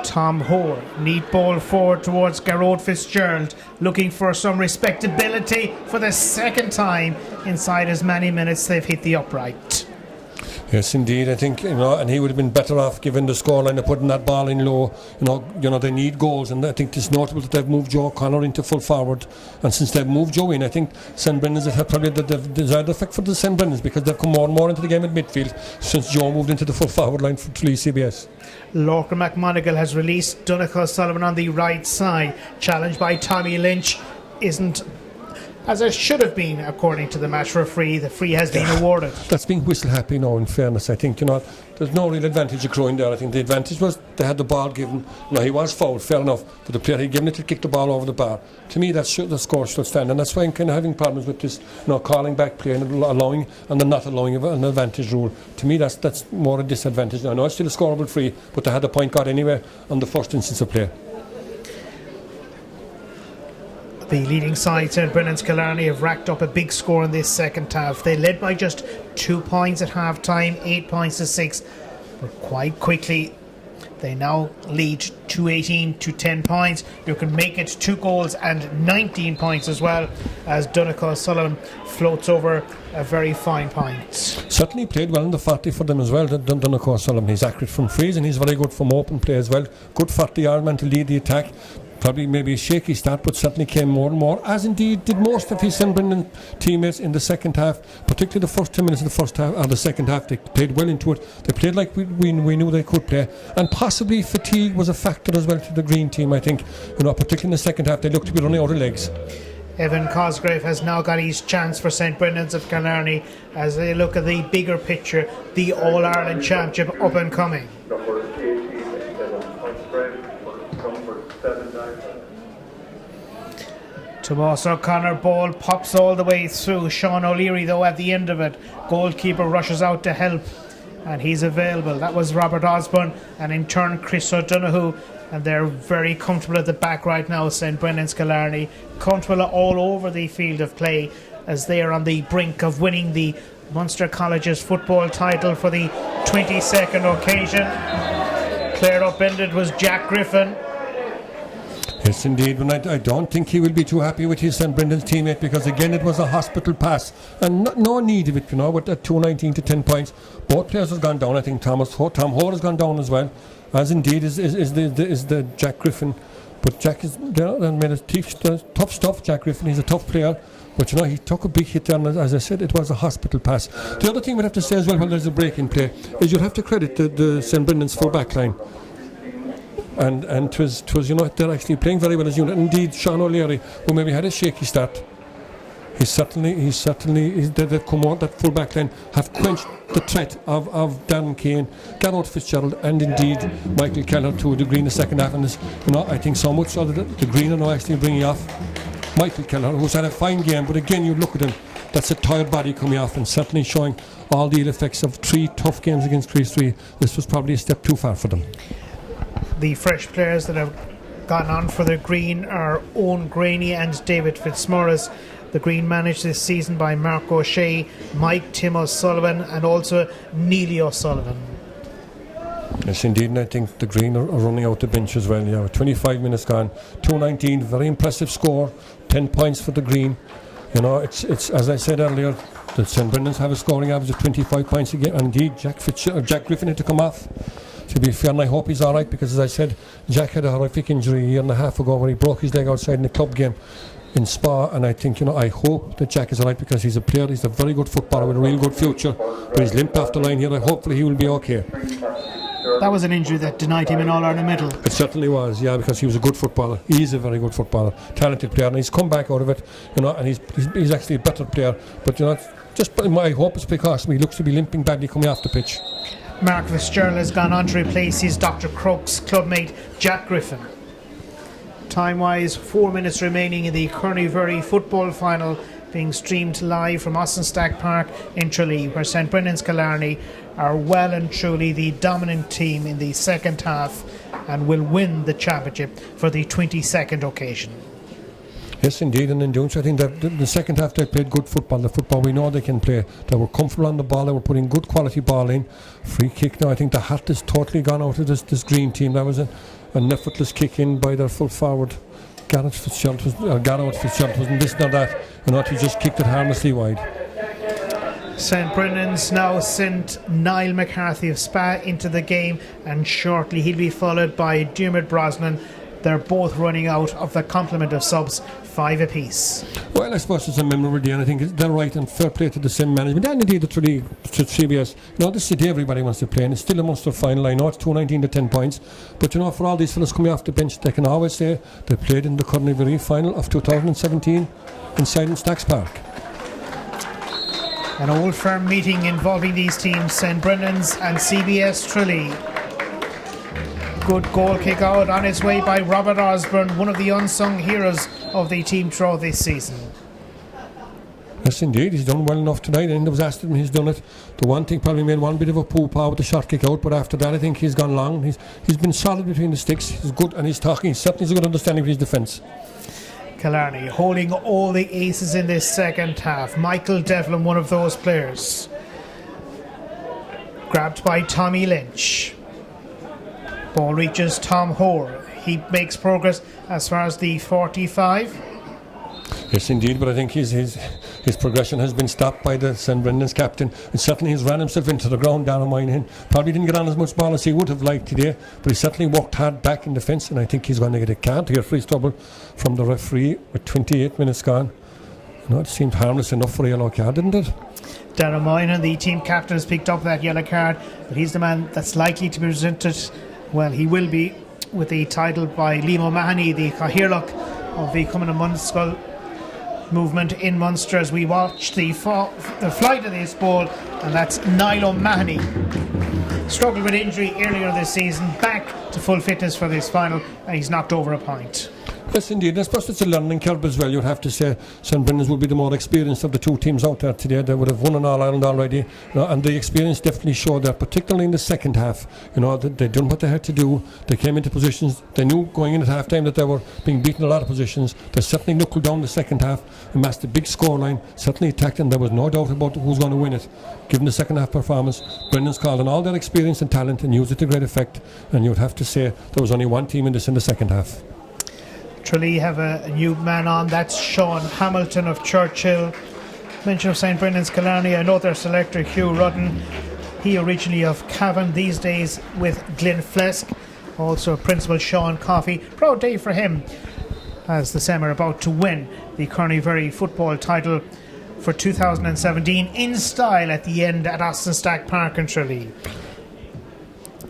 Tom Hoare, neat ball forward towards Garrod Fitzgerald, looking for some respectability for the second time inside as many minutes they've hit the upright. Yes, indeed. I think and he would have been better off given the scoreline of putting that ball in low. They need goals, and I think it's notable that they've moved Joe Connor into full forward. And since they've moved Joe in, I think St Brendan's have probably the desired effect for the St Brendan's, because they've come more and more into the game at midfield since Joe moved into the full forward line for Tralee CBS. Lorcan McMonigal has released Donncha Sullivan on the right side. Challenged by Tommy Lynch isn't as it should have been, according to the match referee. The free has been awarded. That's being whistle happy now, in fairness. I think, there's no real advantage accruing there. I think the advantage was they had the ball given. He was fouled, fair enough, but the player had given it to kick the ball over the bar. To me, the score should stand, and that's why I'm kind of having problems with this, calling back play and allowing and then not allowing an advantage rule. To me, that's more a disadvantage. I know it's still a scoreable free, but they had the point got anyway on the first instance of play. The leading side, St Brendan's Killarney, have racked up a big score in this second half. They led by just 2 points at half time, 8 points to 6. But quite quickly, They now lead 218 to 10 points. You can make it 2 goals and 19 points as well, as Donegal Sullivan floats over a very fine point. Certainly played well in the 40 for them as well, Donegal Sullivan. He's accurate from frees and he's very good from open play as well. Good 40-yard man to lead the attack. Probably maybe a shaky start, but certainly came more and more, as indeed did most of his St Brendan teammates in the second half, particularly the first 10 minutes of the first half, or the second half. They played well into it. They played like we knew they could play, and possibly fatigue was a factor as well to the green team. I think, particularly in the second half, they looked to be running out of legs. Evan Cosgrave has now got his chance for St Brendan's of Killarney as they look at the bigger picture, the All-Ireland Championship up and coming. Tomas O'Connor ball pops all the way through. Sean O'Leary though at the end of it. Goalkeeper rushes out to help and he's available. That was Robert Osborne and in turn Chris O'Donoghue, and they're very comfortable at the back right now. St Brendan's Killarney comfortable all over the field of play as they are on the brink of winning the Munster College's football title for the 22nd occasion. Cleared up-ended was Jack Griffin. Yes, indeed. And I don't think he will be too happy with his St Brendan's teammate, because again it was a hospital pass and no need of it, with that 219 to 10 points. Both players have gone down. I think Tom Hoare has gone down as well, as indeed is the Jack Griffin. But Jack is made a tough stuff. Jack Griffin, he's a tough player, but he took a big hit there, and as I said, it was a hospital pass. The other thing we'd have to say as well when there's a break in play is you'll have to credit the St Brendan's full back line. And 'twas they're actually playing very well as unit. Indeed, Sean O'Leary, who maybe had a shaky start, they've come out, that full back line have quenched the threat of Darren Kane, Garrett Fitzgerald, and indeed Michael Keller to a degree in the second half. And this, I think so much so that the Green are now actually bringing off Michael Keller, who's had a fine game, but again you look at him, that's a tired body coming off, and certainly showing all the ill effects of 3 tough games against Crease 3. This was probably a step too far for them. The fresh players that have gone on for the Green are Owen Graney and David Fitzmaurice. The Green managed this season by Mark O'Shea, Mike Tim O'Sullivan and also Neely O'Sullivan. Yes, indeed, and I think the Green are running out the bench as well. 25 minutes gone, 219, very impressive score, 10 points for the Green. It's as I said earlier, the St Brendan's have a scoring average of 25 points a game. And indeed, Jack Griffin had to come off. To be fair, and I hope he's alright, because as I said, Jack had a horrific injury a year and a half ago where he broke his leg outside in a club game in Spa, and I think, I hope that Jack is alright, because he's a player, he's a very good footballer with a real good future, but he's limped off the line here, and hopefully he will be okay. That was an injury that denied him an All-Ireland medal. It certainly was, because he was a good footballer. He's a very good footballer, talented player, and he's come back out of it, and he's actually a better player, but my hope is because he looks to be limping badly coming off the pitch. Mark Fitzgerald has gone on to replace his Dr. Crook's clubmate Jack Griffin. Time-wise, 4 minutes remaining in the Kearney-Very football final, being streamed live from Austinstack Park in Tralee, where St Brendan's Killarney are well and truly the dominant team in the second half and will win the championship for the 22nd occasion. Yes, indeed, and in doing so, I think that the second half they played good football, the football we know they can play. They were comfortable on the ball, they were putting good quality ball in. Free kick now, I think the hat has totally gone out of this Green team. That was an effortless kick in by their full forward. Garrett Fitzgerald wasn't this nor that, he just kicked it harmlessly wide. St Brendan's now sent Niall McCarthy of Spa into the game, and shortly he'll be followed by Diarmuid Brosnan. They're both running out of the complement of subs, 5 apiece. Well, I suppose it's a memorable day, and I think they're right, and fair play to the same management and indeed to CBS. This is the day everybody wants to play, and it's still a Munster final. I know it's 219 to 10 points, but for all these fellas coming off the bench, they can always say they played in the Kearney final of 2017 inside in Stacks Park. An old firm meeting involving these teams, St Brendan's and CBS Tralee. Good goal kick out on its way by Robert Osborne, one of the unsung heroes of the team throughout this season. Yes, indeed, he's done well enough tonight, and it was asked him, he's done it. The one thing probably made one bit of a poo-pah with the shot kick out, but after that I think he's gone long. He's been solid between the sticks, he's good, and he's talking, he certainly has a good understanding of his defence. Killarney holding all the aces in this second half. Michael Devlin, one of those players. Grabbed by Tommy Lynch. Ball reaches Tom Hoare. He makes progress as far as the 45. Yes, indeed, but I think his progression has been stopped by the St Brendan's captain, and certainly he's ran himself into the ground down on Moynihan. Probably didn't get on as much ball as he would have liked today, but he certainly worked hard back in defence, and I think he's going to get a card here for his trouble from the referee with 28 minutes gone. You know, it seemed harmless enough for a yellow card, didn't it? Darren Moynihan, the team captain, has picked up that yellow card, but he's the man that's likely to be presented. Well, he will be, with the title by Liam O'Mahony, the Cathaoirleach of the Cumann Munster movement in Munster, as we watch the flight of this ball, and that's Niall O'Mahony. Struggled with injury earlier this season, back to full fitness for this final, and he's knocked over a point. Yes, indeed. I suppose it's a learning curve as well. You'd have to say St Brendan's will be the more experienced of the two teams out there today. They would have won an All-Ireland already, you know, and the experience definitely showed that, particularly in the second half. You know, they done what they had to do. They came into positions. They knew going in at half time that they were being beaten in a lot of positions. They certainly knuckled down the second half, amassed a big scoreline, certainly attacked, and there was no doubt about who's going to win it. Given the second half performance, Brendan's called on all their experience and talent and used it to great effect, and you'd have to say there was only one team in this in the second half. Tralee have a new man on. That's Sean Hamilton of Churchill. Mention of St Brendan's Killarney. I know their selector Hugh Rudden. He originally of Cavan, these days with Glenflesk. Also Principal Sean Coffey. Proud day for him, as the Sem are about to win the Kearney football title for 2017 in style at the end at Austin Stack Park in Tralee.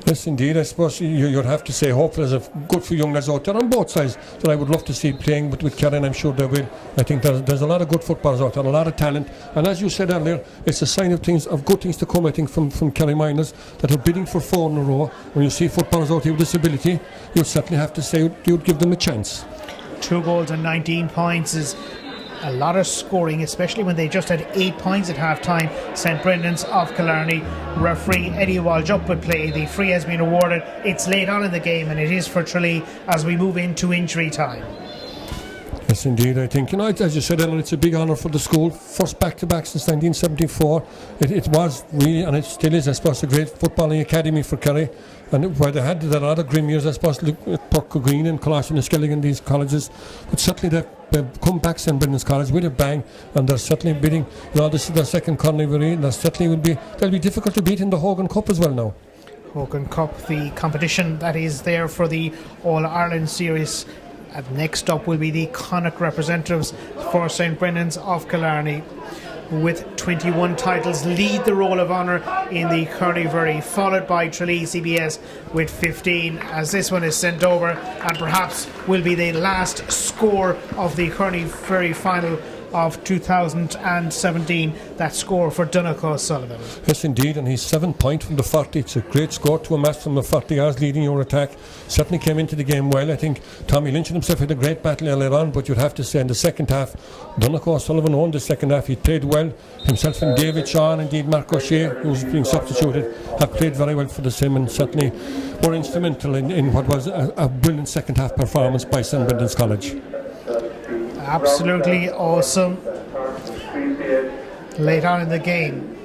Yes, indeed. I suppose you'd have to say, hopefully, there's a good few young lads out there on both sides that I would love to see playing with Kerry, and I'm sure they will. I think there's a lot of good footballers out there, a lot of talent, and as you said earlier, it's a sign of good things to come, I think, from Kerry minors that are bidding for 4 in a row. When you see footballers out here with disability, you'd certainly have to say you'd give them a chance. 2 goals and 19 points is a lot of scoring, especially when they just had 8 points at half time. St Brendan's of Killarney. Referee Eddie Walsh up with play. The free has been awarded. It's late on in the game, and it is for Tralee as we move into injury time. Yes, indeed. I think, you know, as you said earlier, it's a big honour for the school. First back-to-back since 1974. It was really, and it still is, I suppose, a great footballing academy for Kerry. And where they had a lot of grim years, I suppose, look at Porco Green and Colossian and Skelligan, these colleges. But certainly they've come back St Brendan's College with a bang, and they're certainly bidding. You know, this is their second Mhuirí, and they'll be difficult to beat in the Hogan Cup as well now. Hogan Cup, the competition that is there for the All-Ireland series. And next up will be the Connacht representatives for St Brendan's of Killarney, with 21 titles, lead the roll of honour in the Kearney, followed by Tralee CBS with 15, as this one is sent over and perhaps will be the last score of the Kearney final of 2017, that score for Donegal Sullivan. Yes, indeed, and he's 7 points from the 40. It's a great score to amass from the 40 yards, leading your attack. Certainly came into the game well. I think Tommy Lynch and himself had a great battle earlier on, but you'd have to say in the second half, Donegal Sullivan won the second half. He played well. Himself and David Shaw, and indeed Mark O'Shea, who's being substituted, have played very well for the Sim, and certainly were instrumental in what was a brilliant second half performance by St Brendan's College. Absolutely awesome. Late on in the game,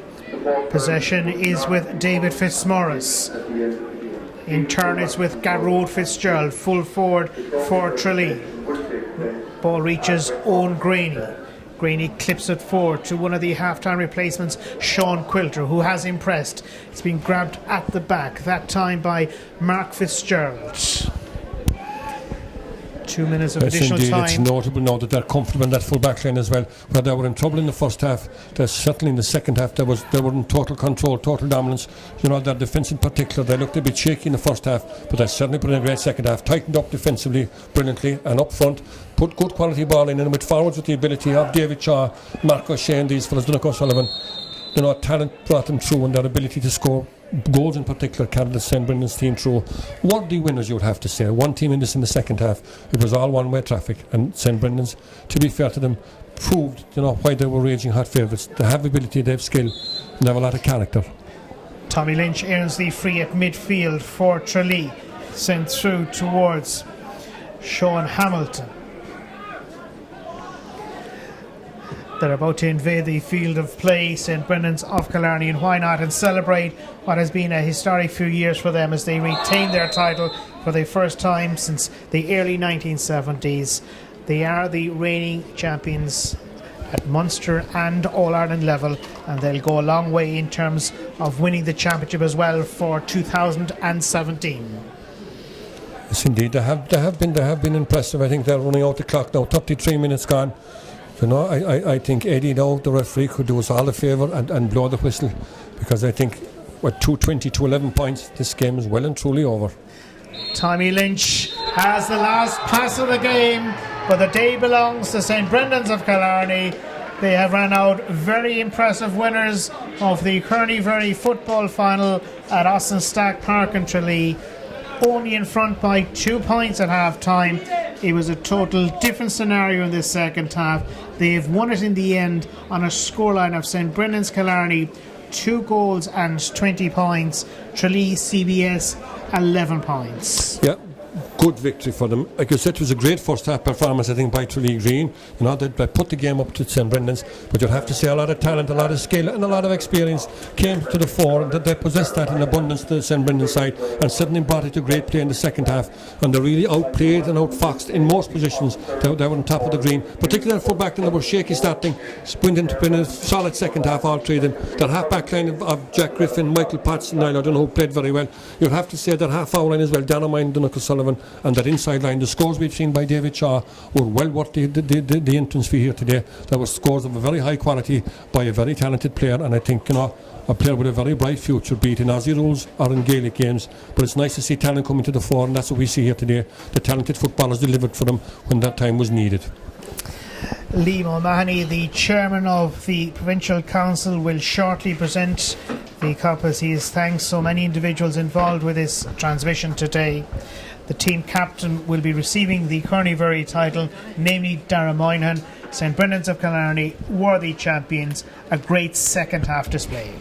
possession is with David Fitzmaurice. In turn, it's with Garrod Fitzgerald, full forward for Tralee. Ball reaches Owen Graney. Graney clips it forward to one of the half-time replacements, Sean Quilter, who has impressed. It's been grabbed at the back, that time by Mark Fitzgerald. 2 minutes of additional indeed. time. It's notable now that they're comfortable in that full back line as well. Where they were in trouble in the first half, certainly in the second half they were in total control, total dominance. You know, their defence in particular, they looked a bit shaky in the first half, but they certainly put in a great second half, tightened up defensively brilliantly, and up front put good quality ball in, and with forwards with the ability of David Shaw, Mark O'Shea and these fellas, Donegal Sullivan, you know, talent brought them through, and their ability to score goals in particular carried the St Brendan's team through. Worthy winners, you would have to say. One team in this in the second half. It was all one-way traffic, and St Brendan's, to be fair to them, proved, you know, why they were raging hot favourites. They have ability, they have skill, and they have a lot of character. Tommy Lynch earns the free at midfield for Tralee, sent through towards Sean Hamilton. They're about to invade the field of play, St Brendan's of Killarney, and why not, and celebrate what has been a historic few years for them as they retain their title for the first time since the early 1970s. They are the reigning champions at Munster and All-Ireland level, and they'll go a long way in terms of winning the championship as well for 2017. Yes, indeed, they have been impressive. I think they're running out the clock now. 33 minutes gone. You know, I think Eddie now, the referee, could do us all a favour and blow the whistle, because I think with 2:20 to 11 points, this game is well and truly over. Tommy Lynch has the last pass of the game, but the day belongs to St Brendan's of Killarney. They have ran out very impressive winners of the Kearney football final at Austin Stack Park in Tralee, only in front by 2 points at half time. It was a total different scenario in this second half. They've won it in the end on a scoreline of St Brendan's Killarney 2 goals and 20 points, Tralee CBS 11 points. Yeah, good victory for them. Like you said, it was a great first half performance, I think, by Tralee Green. You know, they put the game up to St Brendan's, but you'd have to say a lot of talent, a lot of skill and a lot of experience came to the fore, that they possessed that in abundance, the St Brendan's side, and suddenly brought it to great play in the second half, and they really outplayed and outfoxed in most positions. They were on top of the green, particularly at full back, and they were shaky starting, sprinting to win a solid second half, all three of them. That half back line of Jack Griffin, Michael Potts and Niall O'Donoghue played very well. You'd have to say that half hour line as well, Darragh Mine, Donegal Sullivan, and that inside line. The scores we've seen by David Shaw were well worth the entrance fee here today. There were scores of a very high quality by a very talented player, and I think, you know, a player with a very bright future, be it in Aussie rules or in Gaelic games. But it's nice to see talent coming to the fore, and that's what we see here today. The talented footballers delivered for them when that time was needed. Liam O'Mahony, the chairman of the Provincial Council, will shortly present the cup as he has thanked so many individuals involved with this transmission today. The team captain will be receiving the Kearney title, namely Darragh Moynihan. St Brendan's of Killarney, worthy champions, a great second half display.